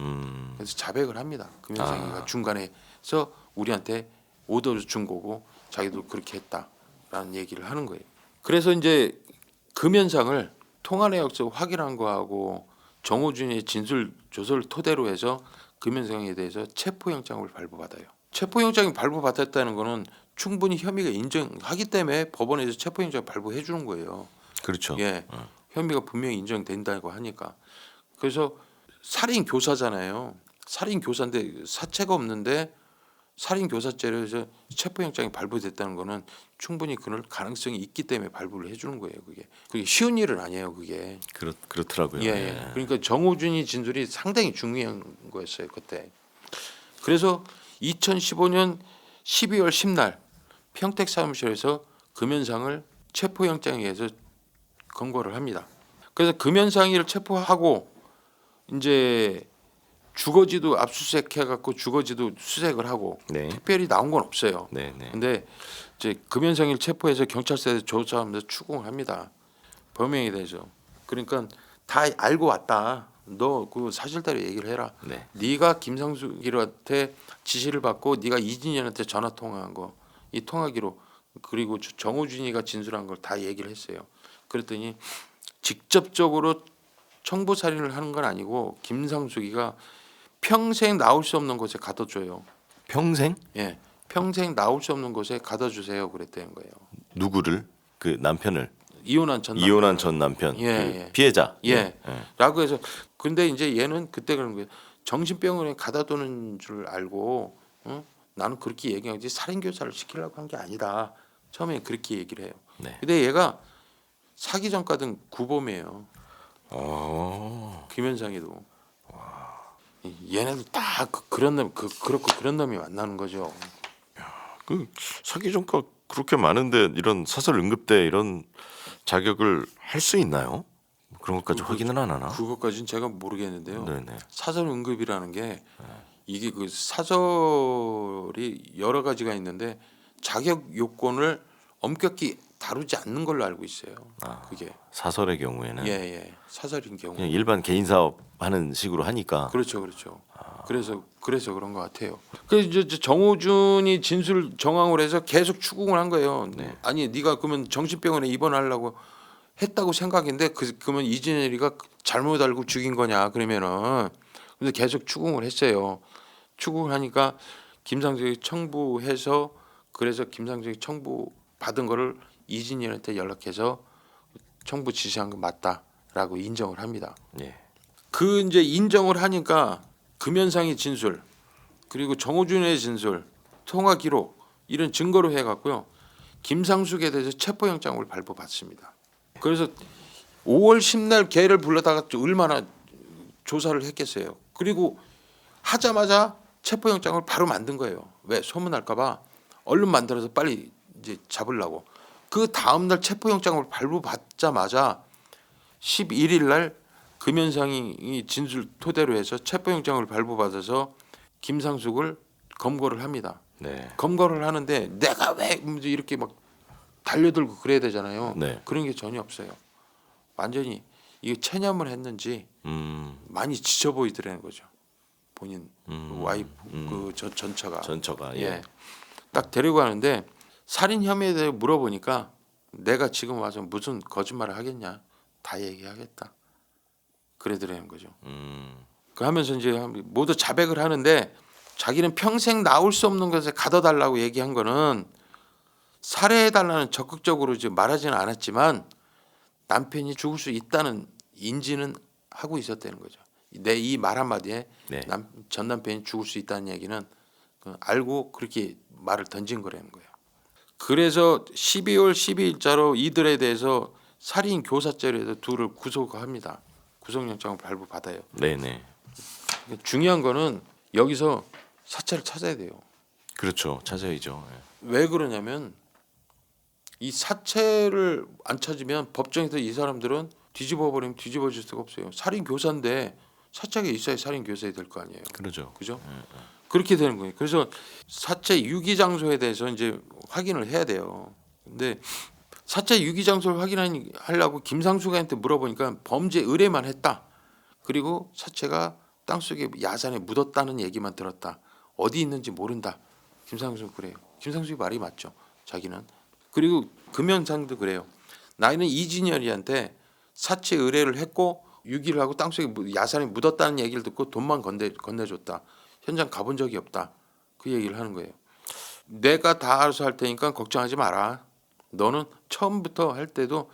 그래서 자백을 합니다. 금연상이가 중간에서 우리한테 오더를 준 거고 자기도 그렇게 했다라는 얘기를 하는 거예요. 그래서 이제 금연상을 통화 내역서 확인한 거하고 정호준의 진술 조서를 토대로 해서 금연상에 대해서 체포영장을 발부받아요. 체포영장이 발부받았다는 거는 충분히 혐의가 인정하기 때문에 법원에서 체포영장 발부해 주는 거예요. 그렇죠. 예, 혐의가 분명히 인정된다고 하니까. 그래서 살인 교사잖아요. 살인 교사인데 사체가 없는데 살인 교사죄로 해서 체포영장이 발부됐다는 거는 충분히 그럴 가능성이 있기 때문에 발부를 해주는 거예요. 그게 쉬운 일은 아니에요. 그게. 그렇더라고요. 예, 예. 그러니까 정호준이 진술이 상당히 중요한 거였어요 그때. 그래서 2015년 12월 10날 평택 사무실에서 금연상을 체포영장에 의해서 검거를 합니다. 그래서 금연상이를 체포하고 이제 주거지도 압수수색해갖고 주거지도 수색을 하고 네. 특별히 나온 건 없어요. 네, 네. 근데 이제 금연상이를 체포해서 경찰서에 조사하면서 추궁을 합니다. 범행에 대해서. 그러니까 다 알고 왔다. 너 그 사실대로 얘기를 해라. 네. 네가 김상숙이한테 지시를 받고 네가 이진현한테 전화 통화한 거, 이 통화 기록 그리고 정호준이가 진술한 걸 다 얘기를 했어요. 그랬더니 직접적으로 청부 살인을 하는 건 아니고 김상숙이가 평생 나올 수 없는 곳에 가둬줘요. 평생? 예, 평생 나올 수 없는 곳에 가둬주세요. 그랬다는 거예요. 누구를? 그 남편을. 이혼한 전 남편. 예, 그 예. 피해자. 예. 라고 해서 근데 이제 얘는 그때 그런 거예요. 정신병원에 가둬두는 줄 알고 나는 그렇게 얘기하지 살인 교사를 시키려고 한 게 아니다. 처음에 그렇게 얘기를 해요. 네. 근데 얘가 사기 전과든 구범이에요. 어. 김현상이도. 얘네들 다 그런 놈 그렇고 그런 놈이 만나는 거죠. 그 사기 전과 그렇게 많은데 이런 사설 응급대 이런 자격을 할 수 있나요? 그런 것까지 확인은 안 하나? 그것까지는 제가 모르겠는데요. 네네. 사설 응급이라는 게 이게 그 사설이 여러 가지가 있는데 자격 요건을 엄격히 다루지 않는 걸로 알고 있어요. 그게 사설의 경우에는 예 사설인 경우. 그냥 일반 개인 사업 하는 식으로 하니까. 그렇죠. 그래서 그런 것 같아요. 그래서 이제 정호준이 진술 정황을 해서 계속 추궁을 한 거예요. 네. 아니 네가 그러면 정신병원에 입원하려고 했다고 생각인데 그러면 이진열이가 잘못 알고 죽인 거냐 그러면은 근데 계속 추궁을 했어요. 추궁을 하니까 김상숙이 청부해서 그래서 김상숙이 청부 받은 거를 이진열한테 연락해서 청부 지시한 거 맞다라고 인정을 합니다. 예. 그 이제 인정을 하니까 금현상의 진술 그리고 정호준의 진술 통화 기록 이런 증거로 해갖고요 김상숙에 대해서 체포영장을 발부받습니다. 그래서 5월 10날 걔를 불러다가 얼마나 조사를 했겠어요. 그리고 하자마자 체포영장을 바로 만든 거예요. 왜 소문날까봐 얼른 만들어서 빨리 이제 잡으려고. 그 다음 날 체포영장을 발부받자마자 11일 날 금현상이 진술 토대로 해서 체포영장을 발부받아서 김상숙을 검거를 합니다. 네. 검거를 하는데 내가 왜 이렇게 막 달려들고 그래야 되잖아요. 네. 그런 게 전혀 없어요. 완전히 이게 체념을 했는지 많이 지쳐 보이더라는 거죠. 본인 와이프 그 전처가. 전처가. 예. 예. 딱 데리고 가는데 살인 혐의에 대해 물어보니까 내가 지금 와서 무슨 거짓말을 하겠냐. 다 얘기하겠다. 그러더라는 거죠. 그 하면서 이제 모두 자백을 하는데 자기는 평생 나올 수 없는 것에 가둬달라고 얘기한 거는 살해해달라는 적극적으로 이제 말하지는 않았지만 남편이 죽을 수 있다는 인지는 하고 있었다는 거죠. 내 이 말 한마디에 네. 전 남편이 죽을 수 있다는 얘기는 알고 그렇게 말을 던진 거라는 거예요. 그래서 12월 12일자로 이들에 대해서 살인 교사죄로 해서 둘을 구속합니다. 구속영장을 발부받아요. 네네. 중요한 거는 여기서 사체를 찾아야 돼요. 그렇죠. 찾아야죠. 예. 왜 그러냐면 이 사체를 안 찾으면 법정에서 이 사람들은 뒤집어버리면 뒤집어질 수가 없어요. 살인 교사인데 사체가 있어야 살인 교사가 될 거 아니에요. 그러죠. 그죠? 그렇게 되는 거예요. 그래서 사체 유기 장소에 대해서 이제 확인을 해야 돼요. 근데 사체 유기 장소를 확인하려고 김상숙한테 물어보니까 범죄 의뢰만 했다. 그리고 사체가 땅속에 야산에 묻었다는 얘기만 들었다. 어디 있는지 모른다. 김상숙 그래요. 김상숙이 말이 맞죠. 자기는. 그리고 금현상도 그래요. 나는 이진열이한테 사체 의뢰를 했고 유기를 하고 땅속에 야산에 묻었다는 얘기를 듣고 돈만 건네줬다. 현장 가본 적이 없다. 그 얘기를 하는 거예요. 내가 다 알아서 할 테니까 걱정하지 마라. 너는 처음부터 할 때도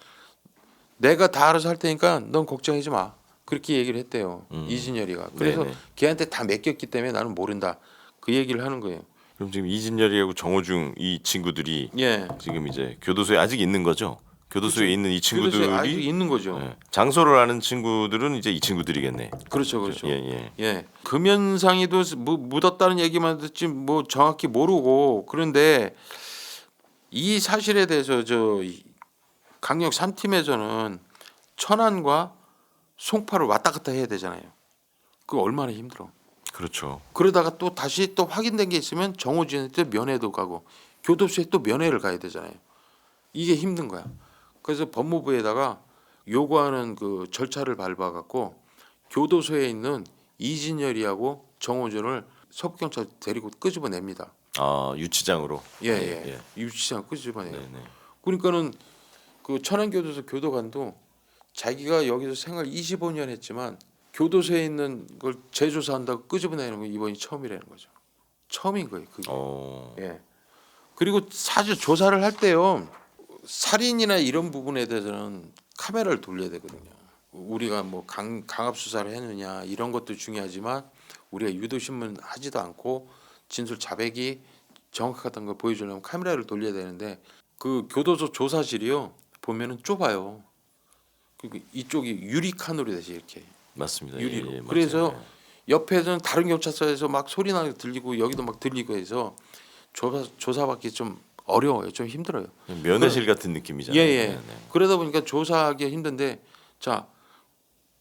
내가 다 알아서 할 테니까 넌 걱정하지 마. 그렇게 얘기를 했대요. 이진열이가. 그래서 네네. 걔한테 다 맡겼기 때문에 나는 모른다. 그 얘기를 하는 거예요. 그럼 지금 이진열이하고 정호중 이 친구들이 예. 지금 이제 교도소에 아직 있는 거죠? 교도소에 그렇죠. 있는 이 교도소에 아직 친구들이 있는 거죠. 예. 장소를 아는 친구들은 이제 이 친구들이겠네. 그렇죠, 그렇죠. 예, 예. 예. 금연상이도 묻었다는 얘기만 듣지 뭐 정확히 모르고 그런데 이 사실에 대해서 저 강력 3팀에서는 천안과 송파를 왔다 갔다 해야 되잖아요. 그거 얼마나 힘들어. 그렇죠. 그러다가 또 다시 또 확인된 게 있으면 정호진한테 면회도 가고 교도소에 또 면회를 가야 되잖아요. 이게 힘든 거야. 그래서 법무부에다가 요구하는 그 절차를 밟아갖고 교도소에 있는 이진열이하고 정호준을 서부경찰 데리고 끄집어냅니다. 아 유치장으로. 예. 유치장 끄집어내요. 네네. 그러니까는 그 천안교도소 교도관도 자기가 여기서 생활 25년 했지만 교도소에 있는 걸 재조사한다고 끄집어내는 건 이번이 처음이라는 거죠. 처음인 거예요. 그게. 예. 그리고 사실 조사를 할 때요. 살인이나 이런 부분에 대해서는 카메라를 돌려야 되거든요. 우리가 뭐 강압 수사를 했느냐 이런 것도 중요하지만 우리가 유도 신문 하지도 않고 진술 자백이 정확하다는 걸 보여주려면 카메라를 돌려야 되는데 그 교도소 조사실이요 보면은 좁아요. 그리고 이쪽이 유리칸으로 돼서 이렇게 맞습니다. 유리로. 맞아요. 그래서 옆에서는 다른 경찰서에서 막 소리 나게 들리고 여기도 막 들리고 해서 조사받기 좀 어려워요. 좀 힘들어요. 면회실 같은 느낌이잖아요. 예. 네네. 그러다 보니까 조사하기 힘든데 자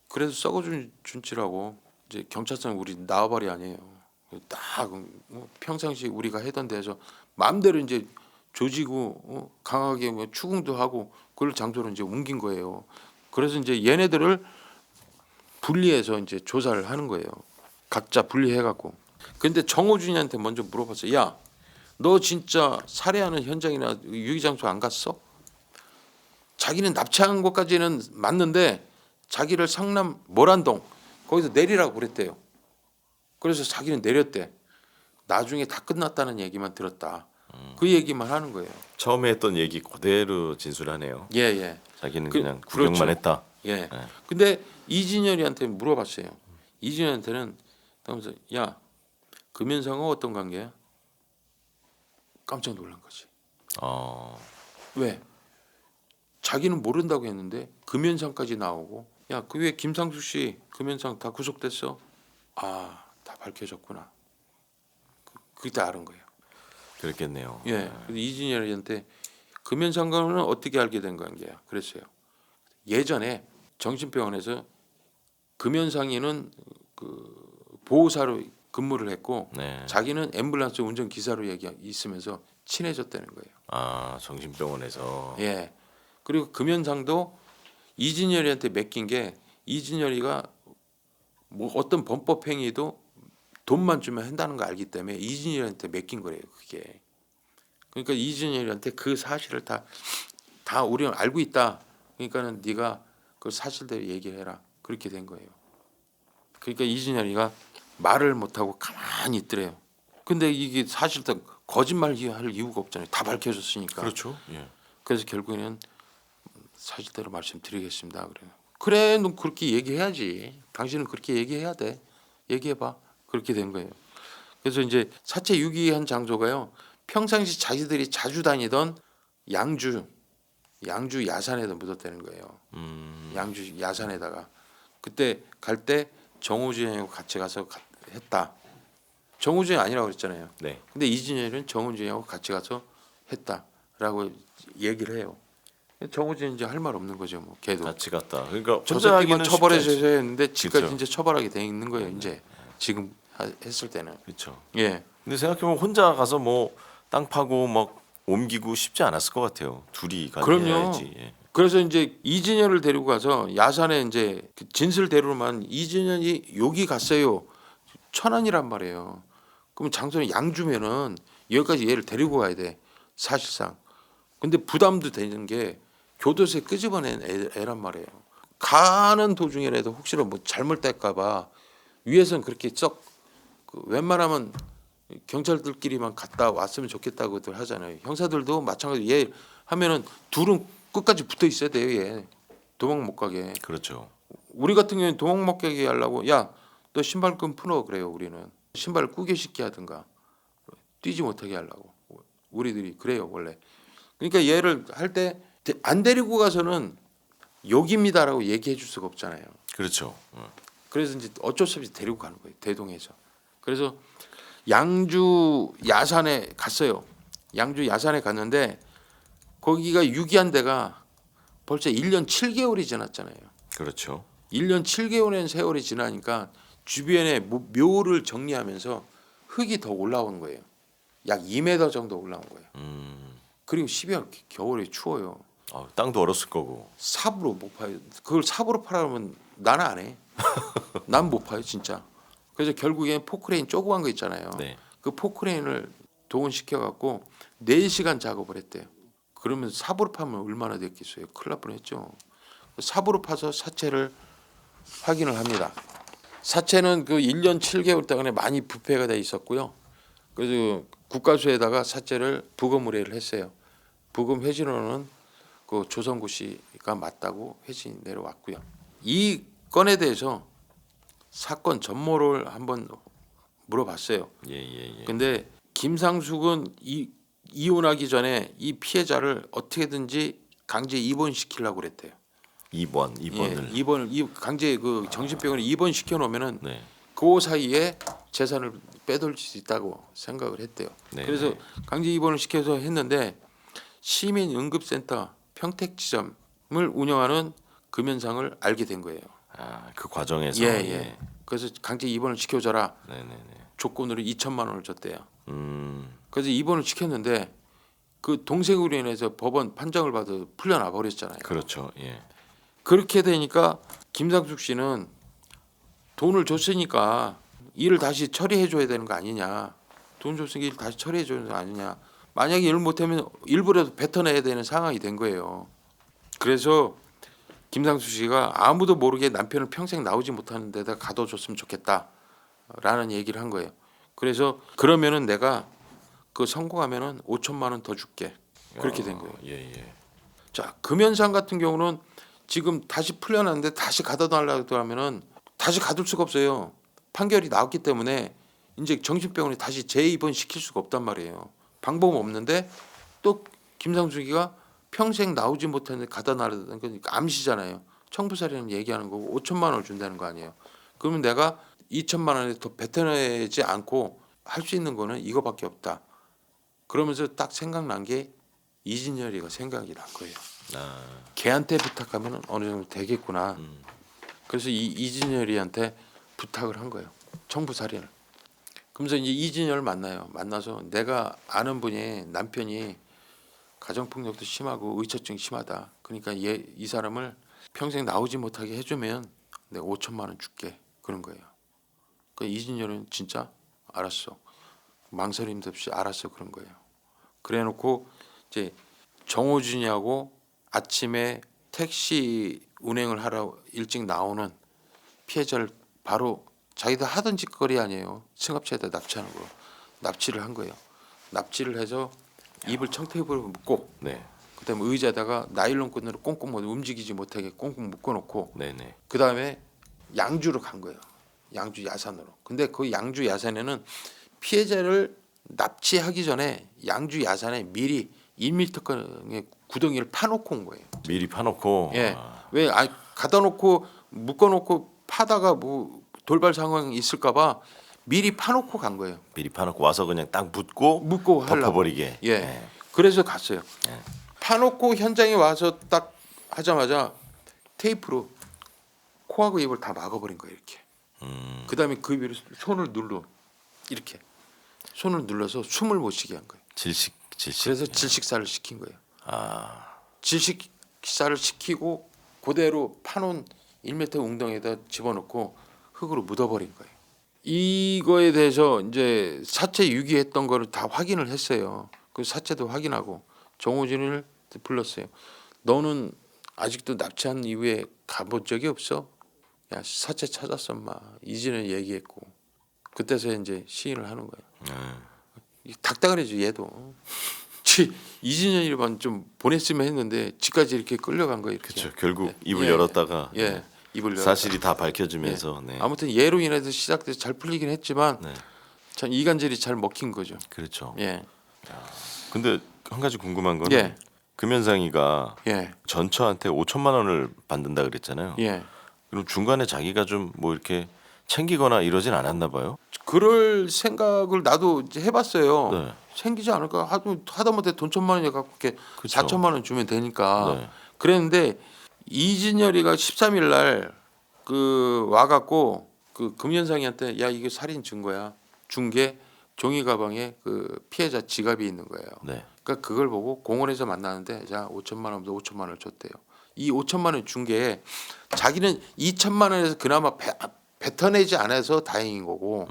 그래서 썩어준 준치라고 이제 경찰서는 우리 나와버리 아니에요. 딱 평상시 우리가 하던 데서 마음대로 이제 조지고 강하게 뭐 추궁도 하고 그걸 장소로 이제 옮긴 거예요. 그래서 이제 얘네들을 분리해서 이제 조사를 하는 거예요. 각자 분리해갖고. 근데 정호준이한테 먼저 물어봤어요. 야, 너 진짜 살해하는 현장이나 유기장소 안 갔어? 자기는 납치한 것까지는 맞는데 자기를 성남 모란동 거기서 내리라고 그랬대요. 그래서 자기는 내렸대. 나중에 다 끝났다는 얘기만 들었다. 그 얘기만 하는 거예요. 처음에 했던 얘기 그대로 진술하네요. 예. 자기는 그- 그냥 구경만 그렇죠. 했다. 예. 근데 이진열이한테 물어봤어요. 이진열한테는 그러면서 야, 금연상은 어떤 관계야? 깜짝 놀란 거지. 왜? 자기는 모른다고 했는데 금연상까지 나오고 야, 그 왜 김상수 씨 금연상 다 구속됐어? 아, 다 밝혀졌구나. 그때 알은 거예요. 그랬겠네요. 예. 그래서 이진열이한테 금연상과는 어떻게 알게 된 관계야? 그랬어요. 예전에 정신병원에서 금연상이는 그 보호사로 근무를 했고 네. 자기는 앰뷸런스 운전 기사로 있으면서 친해졌다는 거예요. 아 정신병원에서. 예. 그리고 금연상도 이진열이한테 맡긴 게 이진열이가 뭐 어떤 범법 행위도 돈만 주면 한다는 거 알기 때문에 이진열이한테 맡긴 거예요. 그게. 그러니까 이진열이한테 그 사실을 다 우리는 알고 있다. 그러니까는 네가 그 사실대로 얘기해라. 그렇게 된 거예요. 그러니까 이진열이가 말을 못하고 가만히 있더래요. 근데 이게 사실 거짓말 할 이유가 없잖아요. 다 밝혀졌으니까. 그렇죠. 예. 그래서 결국에는 사실대로 말씀드리겠습니다. 그래요. 그래, 너 그렇게 얘기해야지. 당신은 그렇게 얘기해야 돼. 얘기해봐. 그렇게 된 거예요. 그래서 이제 사체 유기한 장소가요. 평상시 자기들이 자주 다니던 양주 야산에다 묻었다는 거예요. 양주 야산에다가 그때 갈 때 정우진하고 같이 가서 했다. 정우진이 아니라고 그랬잖아요. 네. 근데 이진열은 정우진하고 같이 가서 했다라고 얘기를 해요. 정우진 이제 할 말 없는 거죠. 뭐 걔도 같이 갔다. 그러니까 저새끼만 혼자 하기는 처벌해줘야 했는데 지금까지 그렇죠. 이제 처벌하게 돼 있는 거예요. 이제 지금 했을 때는 그렇죠. 예. 근데 생각해보면 혼자 가서 뭐 땅 파고 막 옮기고 쉽지 않았을 것 같아요. 둘이 가야 그럼요. 해야지. 예. 그래서 이제 이진열을 데리고 가서 야산에 이제 그 진술대로만 이진열이 여기 갔어요. 천안이란 말이에요. 그럼 장소는 양주면은 여기까지 얘를 데리고 가야 돼. 사실상. 근데 부담도 되는 게 교도소에 끄집어낸 애란 말이에요. 가는 도중에라도 혹시나 뭐 잘못될까봐 위에서는 그렇게 그 웬만하면 경찰들끼리만 갔다 왔으면 좋겠다고들 하잖아요. 형사들도 마찬가지로 얘 하면은 둘은 끝까지 붙어 있어야 돼요. 얘 도망 못 가게. 그렇죠. 우리 같은 경우는 도망 못 가게 하려고 야, 너 신발끈 풀어 그래요. 우리는 신발을 꾸겨시게 하든가 뛰지 못하게 하려고 우리들이 그래요 원래. 그러니까 얘를 할 때 안 데리고 가서는 여기입니다라고 얘기해 줄 수가 없잖아요. 그렇죠. 그래서 이제 어쩔 수 없이 데리고 가는 거예요. 대동해서. 그래서 양주 야산에 갔어요. 양주 야산에 갔는데 거기가 유기한 데가 벌써 1년 7개월이 지났잖아요. 그렇죠. 1년 7개월의 세월이 지나니까 주변에 묘를 정리하면서 흙이 더 올라오는 거예요. 약 2m 정도 올라온 거예요. 그리고 12월 겨울에 추워요. 땅도 얼었을 거고. 삽으로 못 파요. 그걸 삽으로 팔아면 나는 안 해. 난 못 파요 진짜. 그래서 결국엔 포크레인 조그만 거 있잖아요. 네. 그 포크레인을 동원시켜 갖고 4시간 작업을 했대요. 그러면 삽으로 파면 얼마나 됐겠어요. 큰일 날 뻔했죠. 삽으로 파서 사체를 확인을 합니다. 사체는 그 1년 7개월 동안에 많이 부패가 돼 있었고요. 그래서 국과수에다가 사체를 부검 의뢰를 했어요. 부검 회진으로는 그 조성구 씨가 맞다고 회진이 내려왔고요. 이 건에 대해서 사건 전모를 한번 물어봤어요. 예. 근데 김상숙은 이혼하기 전에 이 피해자를 어떻게든지 강제 입원시키려고 그랬대요. 입원을. 입원을 강제 그 정신병원에 입원시켜 놓으면은 네. 그 사이에 재산을 빼돌릴 수 있다고 생각을 했대요. 네, 그래서 네. 강제 입원을 시켜서 했는데 시민응급센터 평택지점을 운영하는 금연상을 알게 된 거예요. 그 과정에서. 예. 그래서 강제 입원을 시켜줘라 네네네. 조건으로 2천만 원을 줬대요. 음. 그래서 입원을 시켰는데 그 동생으로 인해서 법원 판정을 받아 풀려나 버렸잖아요. 그렇죠. 예. 그렇게 되니까 김상숙 씨는 돈을 줬으니까 일을 다시 처리해 줘야 되는 거 아니냐. 돈 줬으니까 일 다시 처리해 줘야 되는 거 아니냐. 만약에 일 못하면 일부라도 뱉어내야 되는 상황이 된 거예요. 그래서 김상숙 씨가 아무도 모르게 남편을 평생 나오지 못하는 데다 가둬줬으면 좋겠다라는 얘기를 한 거예요. 그래서 그러면은 내가 그 성공하면은 5천만 원 더 줄게. 그렇게 된 거예요. 예. 자, 금연상 같은 경우는 지금 다시 풀려났는데 다시 가둬달라고 하면은 다시 가둘 수가 없어요. 판결이 나왔기 때문에 이제 정신병원에 다시 재입원 시킬 수가 없단 말이에요. 방법은 없는데 또 김상숙이가 평생 나오지 못했는데 가둬놔라는 건 암시잖아요. 청부살인은 얘기하는 거고 5천만 원을 준다는 거 아니에요. 그러면 내가 2천만 원에 더 뱉어내지 않고 할 수 있는 거는 이거밖에 없다. 그러면서 딱 생각난 게 이진열이가 생각이 난 거예요. 걔한테 부탁하면 어느 정도 되겠구나. 그래서 이진열이한테 부탁을 한 거예요. 청부살인을. 그러면서 이제 이진열을 만나요. 만나서 내가 아는 분이 남편이 가정폭력도 심하고 의처증이 심하다. 그러니까 이 사람을 평생 나오지 못하게 해주면 내가 5천만 원 줄게. 그런 거예요. 그 이진열은 진짜 알았어. 망설임도 없이 알았어 그런 거예요. 그래놓고 이제 정호준이하고 아침에 택시 운행을 하러 일찍 나오는 피해자를 바로 자기들 하던 짓거리 아니에요. 승합차에다 납치하는 거. 납치를 한 거예요. 납치를 해서 입을 청테이프로 묶고 네. 그다음에 의자에다가 나일론 끈으로 꽁꽁 움직이지 못하게 꽁꽁 묶어놓고 네네. 그다음에 양주로 간 거예요. 양주 야산으로. 근데 그 양주 야산에는 피해자를 납치하기 전에 양주 야산에 미리 1m의 구덩이를 파놓고 온 거예요. 미리 파놓고. 예. 왜 가다 놓고 묶어놓고 파다가 뭐 돌발 상황이 있을까봐 미리 파놓고 간 거예요. 미리 파놓고 와서 그냥 딱 묶고 하려고. 덮어버리게. 예. 네. 그래서 갔어요. 예. 파놓고 현장에 와서 딱 하자마자 테이프로 코하고 입을 다 막아버린 거예요. 이렇게. 그다음에 그 위로 손을 눌러 이렇게 손을 눌러서 숨을 못 쉬게 한 거예요. 질식. 그래서 질식사를 시킨 거예요. 아. 질식사를 시키고 그대로 파놓은 1m 웅덩이에다 집어넣고 흙으로 묻어버린 거예요. 이거에 대해서 이제 사체 유기했던 거를 다 확인을 했어요. 그 사체도 확인하고 정호진을 불렀어요. 너는 아직도 납치한 이후에 가본 적이 없어? 야 사체 찾았어 마. 이진을 얘기했고 그때서 이제 시인을 하는 거예요. 닥다그래죠 얘도. 이진현이만 좀 보냈으면 했는데 지까지 이렇게 끌려간 거예요. 이렇게. 그렇죠. 결국 입을 예. 열었다가 입을 열었다가. 사실이 다 밝혀지면서. 네. 아무튼 얘로 인해서 시작돼서 잘 풀리긴 했지만 네. 참 이간질이 잘 먹힌 거죠. 그렇죠. 예. 근데 한 가지 궁금한 거는 예. 금연상이가 예. 전처한테 5천만 원을 받는다 그랬잖아요. 예. 그럼 중간에 자기가 좀 뭐 이렇게 챙기거나 이러진 않았나 봐요. 그럴 생각을 나도 이제 해봤어요. 네. 생기지 않을까 하다못해 돈 1천만 원이 갖고 이렇게 그쵸. 4천만 원 주면 되니까. 네. 그랬는데 이진열이가 13일 날 그 와갖고 그 금연상이한테 야 이거 살인 증거야. 준 게 종이 가방에 그 피해자 지갑이 있는 거예요. 네. 그러니까 그걸 보고 공원에서 만나는데 자 5천만 원도 5천만 원을 줬대요. 이 5천만 원 준 게 자기는 2천만 원에서 그나마 뱉어내지 않아서 다행인 거고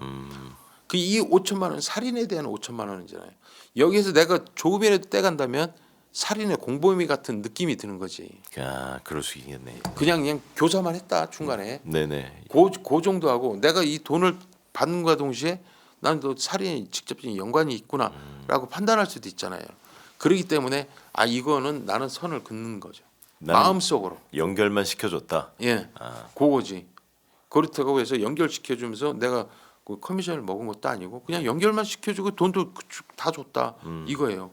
그 이 5천만 원 살인에 대한 5천만 원이잖아요. 여기서 내가 조금이라도 떼간다면 살인의 공범이 같은 느낌이 드는 거지. 야, 그럴 수 있겠네. 그냥 교사만 했다 중간에 네네. 그 정도 하고 내가 이 돈을 받는과 동시에 나는 또 살인이 직접적인 연관이 있구나라고 판단할 수도 있잖아요. 그렇기 때문에 아 이거는 나는 선을 긋는 거죠. 나는 마음속으로. 연결만 시켜줬다. 예, 그거지. 그렇다고 해서 연결시켜주면서 내가 그 커미션을 먹은 것도 아니고 그냥 연결만 시켜주고 돈도 다 줬다 이거예요.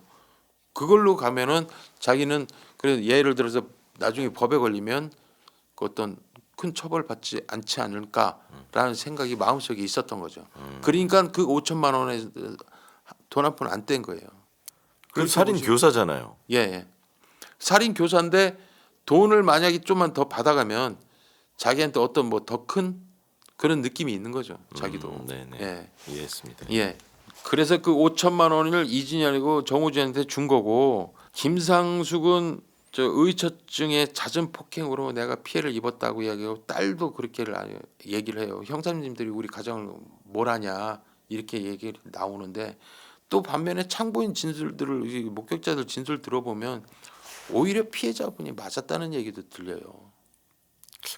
그걸로 가면은 자기는 그래 예를 들어서 나중에 법에 걸리면 그 어떤 큰 처벌 받지 않지 않을까라는 생각이 마음속에 있었던 거죠. 그러니까 그 5천만 원에 돈 한 푼 안 뗀 거예요. 그 살인 교사잖아요. 예, 예. 살인 교사인데 돈을 만약에 좀만 더 받아가면 자기한테 어떤 뭐 더 큰 그런 느낌이 있는 거죠. 자기도. 네네. 예. 이해했습니다. 예. 그래서 그 5천만 원을 이진열이고 정우진한테 준 거고 김상숙은 저 의처증의 잦은 폭행으로 내가 피해를 입었다고 이야기하고 딸도 그렇게 얘기를 해요. 형사님들이 우리 가정을 뭘 하냐 이렇게 얘기 나오는데 또 반면에 참고인 진술들을 목격자들 진술 들어보면 오히려 피해자분이 맞았다는 얘기도 들려요.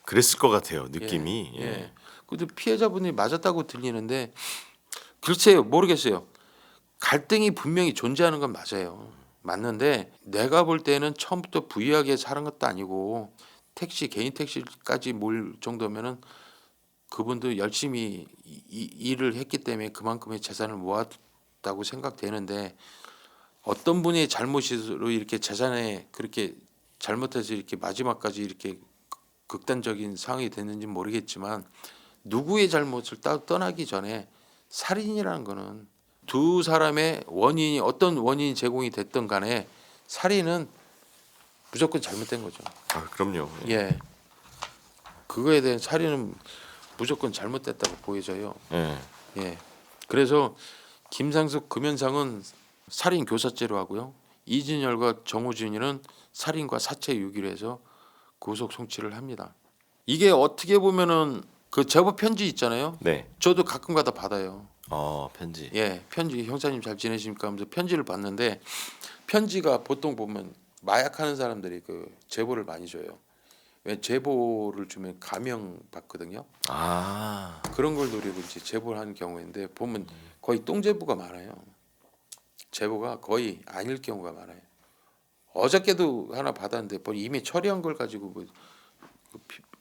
그랬을 것 같아요. 느낌이. 예. 예. 근데 피해자분이 맞았다고 들리는데 글쎄요 모르겠어요. 갈등이 분명히 존재하는 건 맞아요. 맞는데 내가 볼 때는 처음부터 부유하게 사는 것도 아니고 택시 개인 택시까지 몰 정도면은 그분도 열심히 일을 했기 때문에 그만큼의 재산을 모았다고 생각되는데 어떤 분의 잘못으로 이렇게 재산에 그렇게 잘못해서 이렇게 마지막까지 이렇게 극단적인 상황이 됐는지 모르겠지만 누구의 잘못을 떠나기 전에 살인이라는 거는 두 사람의 원인이 어떤 원인이 제공이 됐든 간에 살인은 무조건 잘못된 거죠. 아, 그럼요. 예. 그거에 대한 살인은 무조건 잘못됐다고 보여져요. 예. 예. 그래서 김상숙 금연상은 살인 교사죄로 하고요. 이진열과 정우진이는 살인과 사체 유기로 해서 구속 송치를 합니다. 이게 어떻게 보면은 그 제보 편지 있잖아요. 네. 저도 가끔가다 받아요. 편지. 예, 편지 형사님 잘 지내십니까 하면서 편지를 받는데 편지가 보통 보면 마약하는 사람들이 그 제보를 많이 줘요. 왜 제보를 주면 감형 받거든요. 아. 그런 걸 노리고 이제 제보를 하는 경우인데 보면 거의 똥제보가 많아요. 제보가 거의 아닐 경우가 많아요. 어저께도 하나 받았는데 이미 처리한 걸 가지고 뭐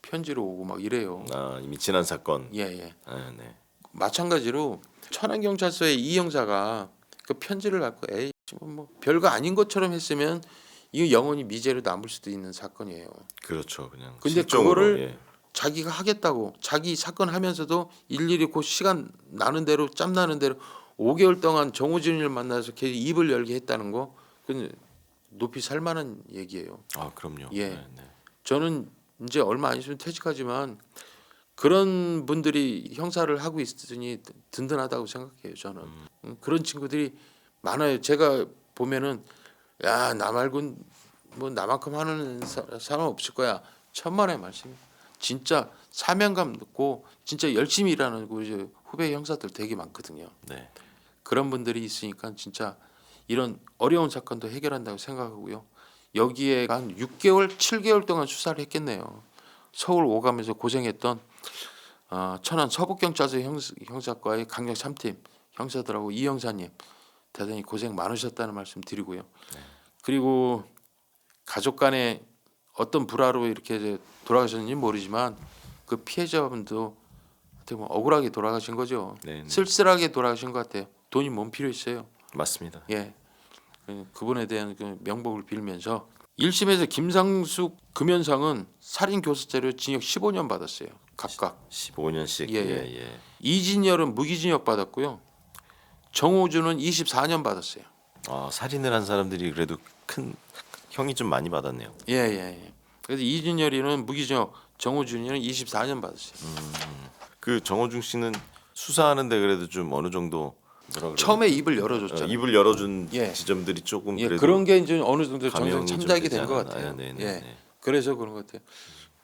편지로 오고 막 이래요. 아, 이미 지난 사건. 예, 예. 아, 네. 마찬가지로 천안경찰서의 이 형사가 그 편지를 갖고 에이 뭐 별거 아닌 것처럼 했으면 이거 영원히 미제로 남을 수도 있는 사건이에요. 그렇죠. 그냥 근데 실종으로, 그거를 예. 자기가 하겠다고 자기 사건 하면서도 일일이 그 시간 나는 대로 짬 나는 대로 5개월 동안 정우진을 만나서 계속 입을 열게 했다는 거 그건 높이 살만한 얘기예요. 아, 그럼요. 예. 네, 네. 저는 이제 얼마 안 있으면 퇴직하지만 그런 분들이 형사를 하고 있으니 든든하다고 생각해요. 저는 그런 친구들이 많아요. 제가 보면은 야 나 말고는 뭐 나만큼 하는 사람 없을 거야. 천만의 말씀. 진짜 사명감 있고 진짜 열심히 일하는 우리 후배 형사들 되게 많거든요. 네. 그런 분들이 있으니까 진짜 이런 어려운 사건도 해결한다고 생각하고요. 여기에 한 6개월, 7개월 동안 수사를 했겠네요. 서울 오가면서 고생했던 천안 서북경찰서 형사과의 강력 3팀 형사들하고 이 형사님 대단히 고생 많으셨다는 말씀 드리고요. 그리고 가족 간에 어떤 불화로 이렇게 돌아가셨는지 모르지만 그 피해자분도 어떻게 보면 억울하게 돌아가신 거죠. 네, 네. 쓸쓸하게 돌아가신 것 같아요. 돈이 몸 필요했어요. 맞습니다. 예, 그분에 대한 그 명복을 빌면서 1심에서 김상숙 금연상은 살인 교사죄로 징역 15년 받았어요. 각각. 15년씩. 예, 예, 예. 예. 이진열은 무기징역 받았고요. 정호준은 24년 받았어요. 살인을 한 사람들이 그래도 큰 형이 좀 많이 받았네요. 예, 예, 예. 그래서 이진열이는 무기징역, 정호준이는 24년 받았어요. 그 정호중 씨는 수사하는데 그래도 좀 어느 정도 뭐라 그래야 처음에 입을 열어줬잖아요. 입을 열어준 예. 지점들이 조금 예, 그래도 그런 게 이제 어느 정도 감형이 정상 좀 참작이 되지 된 것 않았나요? 같아요. 네네, 예, 네. 그래서 그런 것 같아요.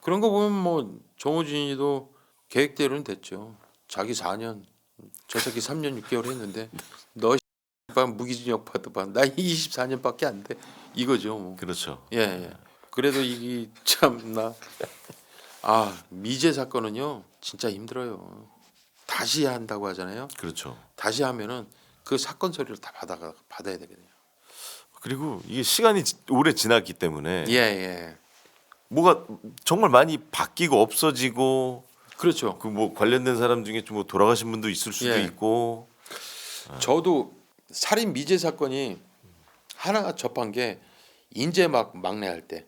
그런 거 보면 뭐 정호진이도 계획대로는 됐죠. 자기 4년, 저 새끼 3년 6개월 했는데 너 무기징역 받아봐. 나 24년밖에 안 돼. 이거죠. 뭐. 그렇죠. 예, 예. 그래도 이게 참나 미제 사건은요 진짜 힘들어요. 다시 해야 한다고 하잖아요. 그렇죠. 다시 하면은 그 사건 서류를 다 받아야 되거든요. 그리고 이게 시간이 오래 지났기 때문에 예, 예. 뭐가 정말 많이 바뀌고 없어지고 그렇죠. 그 뭐 관련된 사람 중에 좀 뭐 돌아가신 분도 있을 수도 예. 있고. 저도 살인 미제 사건이 하나 접한 게 인제 막 막내할 때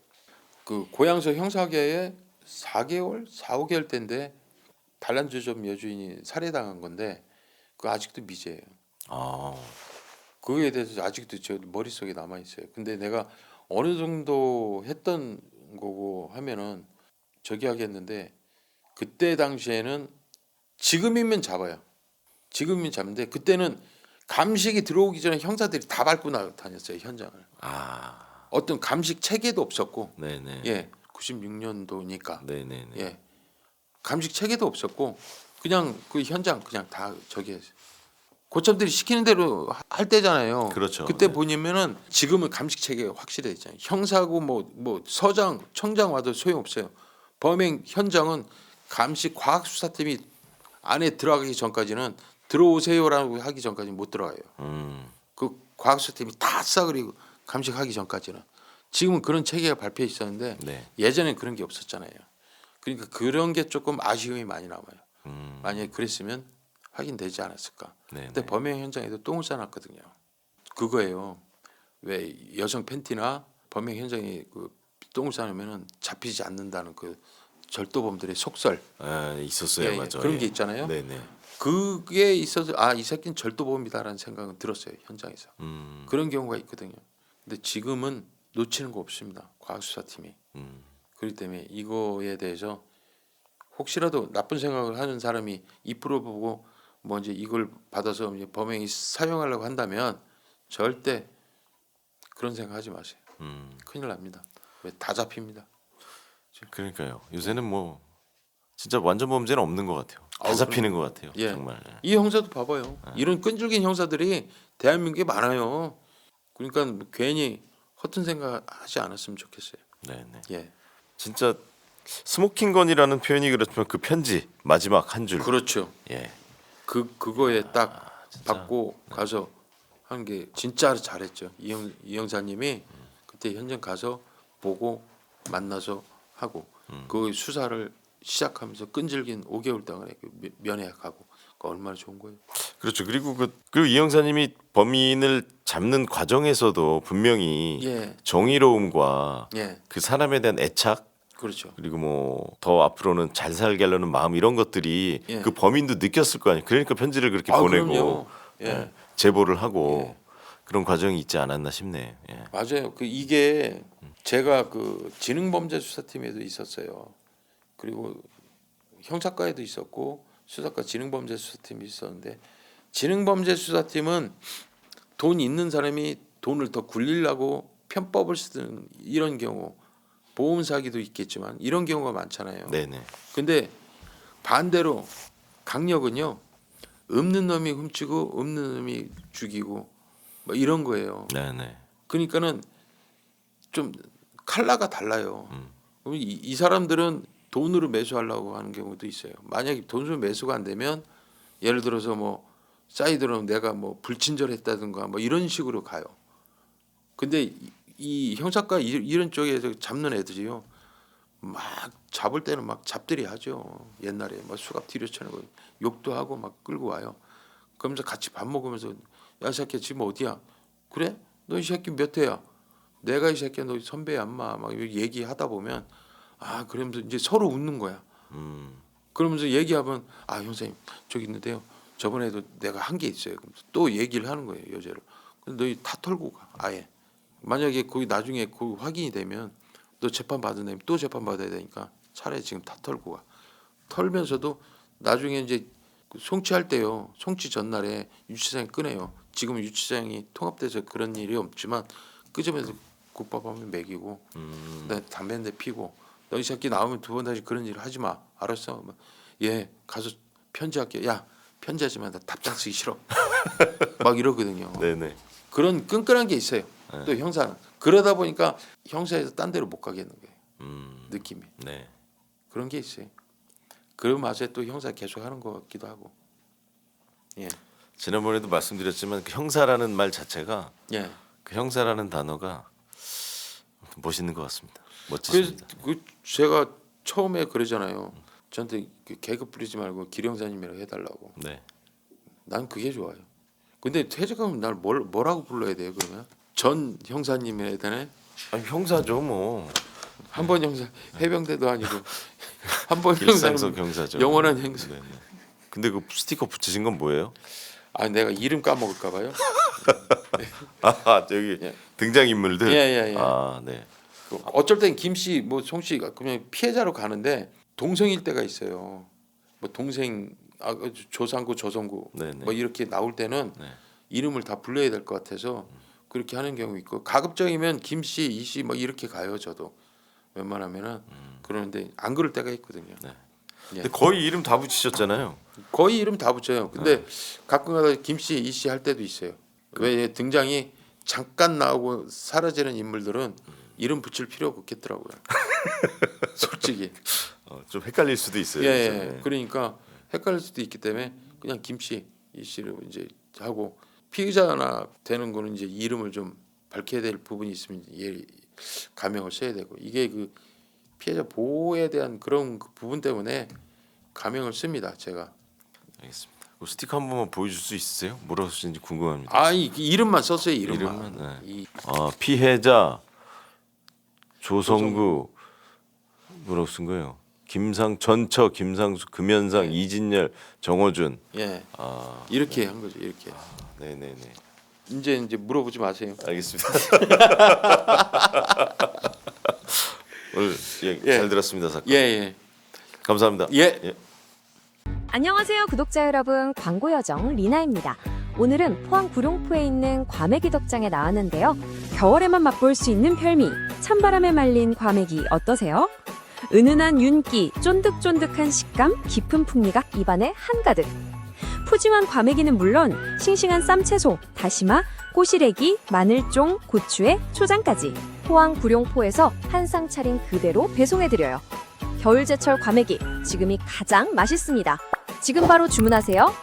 그 고양서 형사계에 4개월, 4, 5개월 때인데 단란주점 여주인이 살해당한 건데 그 아직도 미제예요. 아, 그거에 대해서 아직도 저 머릿속에 남아 있어요. 근데 내가 어느 정도 했던 거고 하면은 저기 하겠는데 그때 당시에는 지금이면 잡아요. 지금이면 잡는데 그때는 감식이 들어오기 전에 형사들이 다 밟고 다녔어요 현장을. 아, 어떤 감식 체계도 없었고, 네네. 예, 96년도니까, 네네네. 예, 감식 체계도 없었고 그냥 그 현장 그냥 다 저기 고참들이 시키는 대로 할 때잖아요. 그렇죠. 그때 네. 보면은 지금은 감식 체계가 확실해 있잖아요. 형사고 뭐 서장, 청장 와도 소용없어요. 범행 현장은 감식 과학수사팀이 안에 들어가기 전까지는 들어오세요라고 하기 전까지는 못 들어가요. 그 과학수사팀이 다 싸그리고 감식하기 전까지는. 지금은 그런 체계가 발표해 있었는데 네. 예전엔 그런 게 없었잖아요. 그러니까 그런 게 조금 아쉬움이 많이 남아요. 만약에 그랬으면 확인되지 않았을까. 네네. 그때 범행 현장에도 똥을 싸놨거든요. 그거예요. 왜 여성 팬티나 범행 현장에 그 똥을 싸놓으면은 잡히지 않는다는 그 절도범들의 속설. 아, 있었어요, 예, 예. 맞아. 그런 예. 게 있잖아요. 네네. 그게 있어서 이 새끼는 절도범이다라는 생각은 들었어요 현장에서. 그런 경우가 있거든요. 근데 지금은 놓치는 거 없습니다. 과학수사팀이. 그렇기 때문에 이거에 대해서 혹시라도 나쁜 생각을 하는 사람이 이 프로 보고 뭐 이제 이걸 받아서 이제 범행이 사용하려고 한다면 절대 그런 생각하지 마세요. 큰일 납니다. 왜 다 잡힙니다. 그러니까요. 요새는 뭐 진짜 완전 범죄는 없는 것 같아요. 다 아우, 잡히는 것 같아요. 예. 정말. 이 형사도 봐봐요. 이런 끈질긴 형사들이 대한민국에 많아요. 그러니까 뭐 괜히 허튼 생각하지 않았으면 좋겠어요. 네네. 예, 진짜 스모킹건이라는 표현이 그렇지만 그 편지 마지막 한 줄. 그렇죠. 예. 그거에 딱 진짜. 받고 가서 한 게 진짜 잘했죠. 이 형사님이 그때 현장 가서 보고 만나서 하고 그 수사를 시작하면서 끈질긴 5개월 동안에 면회하고 그 얼마나 좋은 거예요. 그렇죠. 그리고 그 이 형사님이 범인을 잡는 과정에서도 분명히 예, 정의로움과 예, 그 사람에 대한 애착 그렇죠. 그리고 뭐 더 앞으로는 잘 살게 하려는 마음 이런 것들이 예. 그 범인도 느꼈을 거 아니에요. 그러니까 편지를 그렇게 보내고 그럼요. 예. 예, 제보를 하고 그런 과정이 있지 않았나 싶네요. 예. 맞아요. 그 이게 제가 그 지능범죄수사팀에도 있었어요. 그리고 형사과에도 있었고 수사과 지능범죄수사팀이 있었는데 지능범죄수사팀은 돈 있는 사람이 돈을 더 굴리려고 편법을 쓰는 이런 경우 보험 사기도 있겠지만 이런 경우가 많잖아요. 네네. 근데 반대로 강력은요 없는 놈이 훔치고 없는 놈이 죽이고 뭐 이런 거예요. 네네. 그러니까는 좀 칼라가 달라요. 이 사람들은 돈으로 매수하려고 하는 경우도 있어요. 만약에 돈으로 매수가 안 되면 예를 들어서 뭐 사이드로 내가 뭐 불친절했다든가 뭐 이런 식으로 가요. 근데 이 형사과 이런 쪽에서 잡는 애들이요. 막 잡을 때는 막 잡들이 하죠. 옛날에 막 수갑 뒤로 쳐내고 욕도 하고 막 끌고 와요. 그러면서 같이 밥 먹으면서 야, 이 새끼 지금 어디야? 그래? 너 이 새끼 몇 회야? 내가 이 새끼야 너 선배야 엄마 막 얘기하다 보면 그러면서 이제 서로 웃는 거야. 그러면서 얘기하면 형사님 저기 있는데요. 저번에도 내가 한 게 있어요. 그러면서 또 얘기를 하는 거예요 여자를. 근데 너희 다 털고 가 아예. 만약에 거기 나중에 그 확인이 되면 너 재판 받은 애면 또 재판 받아야 되니까 차라리 지금 다 털고 가. 털면서도 나중에 이제 송치할 때요. 송치 전날에 유치장이 끄네요. 지금은 유치장이 통합돼서 그런 일이 없지만 끄집어서 국밥 하면 먹이고 그다음에 담배 한 대 피고 너 이 새끼 나오면 두 번 다시 그런 일 하지 마. 알았어? 예 가서 편지할게. 야 편지하지만 나 답장 쓰기 싫어. 막 이러거든요. 네네. 그런 끈끈한 게 있어요. 또 형사는 그러다 보니까 형사에서 딴 데로 못 가겠는 거예요. 느낌이 네. 그런 게 있어요. 그런 맛에 또 형사 계속 하는 것 같기도 하고. 예, 지난번에도 말씀드렸지만 그 형사라는 말 자체가 예. 그 형사라는 단어가 멋있는 것 같습니다. 그래서 멋지십니다. 제가 처음에 그러잖아요. 저한테 그 계급 부리지 말고 길 형사님이라고 해달라고. 네. 난 그게 좋아요. 근데 퇴직하면 날 뭐라고 불러야 돼요 그러면? 전 형사님이라 해야 되나? 아니, 형사죠 뭐. 한 번 형사 해병대도 아니고 한 번 일상속 형사는 형사죠. 영원한 형사. 네, 네. 근데 그 스티커 붙이신 건 뭐예요? 아 내가 이름 까먹을까 봐요. 아 저기 예. 등장 인물들. 예. 아 네. 그 어쩔 땐 김씨 뭐 송씨가 그냥 피해자로 가는데 동성일 때가 있어요. 뭐 동생 조상구 조성구 네네. 뭐 이렇게 나올 때는 네. 이름을 다 불러야 될 것 같아서 그렇게 하는 경우 있고 가급적이면 김씨 이씨 뭐 이렇게 가요 저도 웬만하면은 그러는데 안 그럴 때가 있거든요. 네. 예. 근데 거의 이름 다 붙이셨잖아요. 거의 이름 다 붙여요. 근데 가끔가다 김씨 이씨 할 때도 있어요. 왜 등장이 잠깐 나오고 사라지는 인물들은 이름 붙일 필요가 없겠더라고요. 솔직히. 좀 헷갈릴 수도 있어요. 예, 그래서. 예. 네. 그러니까 헷갈릴 수도 있기 때문에 그냥 김씨 이씨를 이제 하고 피의자나 되는 거는 이제 이름을 좀 밝혀야 될 부분이 있으면 예, 가명을 써야 되고 이게 그 피해자 보호에 대한 그런 그 부분 때문에 가명을 씁니다. 제가. 알겠습니다. 그 스티커 한 번만 보여줄 수 있으세요? 뭐라고 쓰는지 궁금합니다. 아이 이름만 썼어요. 이름만. 이름만, 네. 이, 피해자 조성구 뭐라고 쓴 거예요? 전처, 김상수, 금현상, 이진열, 정호준. 예. 아 이렇게 한 거죠. 이렇게. 네네네. 이제 물어보지 마세요. 알겠습니다. 오늘 예, 예. 잘 들었습니다 사건. 예. 감사합니다. 예. 안녕하세요 구독자 여러분, 광고요정 리나입니다. 오늘은 포항 구룡포에 있는 과메기 덕장에 나왔는데요. 겨울에만 맛볼 수 있는 별미, 찬바람에 말린 과메기 어떠세요? 은은한 윤기, 쫀득쫀득한 식감, 깊은 풍미가 입안에 한가득. 푸짐한 과메기는 물론 싱싱한 쌈채소, 다시마, 꼬시래기, 마늘종, 고추에 초장까지 포항 구룡포에서 한 상 차림 그대로 배송해드려요. 겨울제철 과메기, 지금이 가장 맛있습니다. 지금 바로 주문하세요.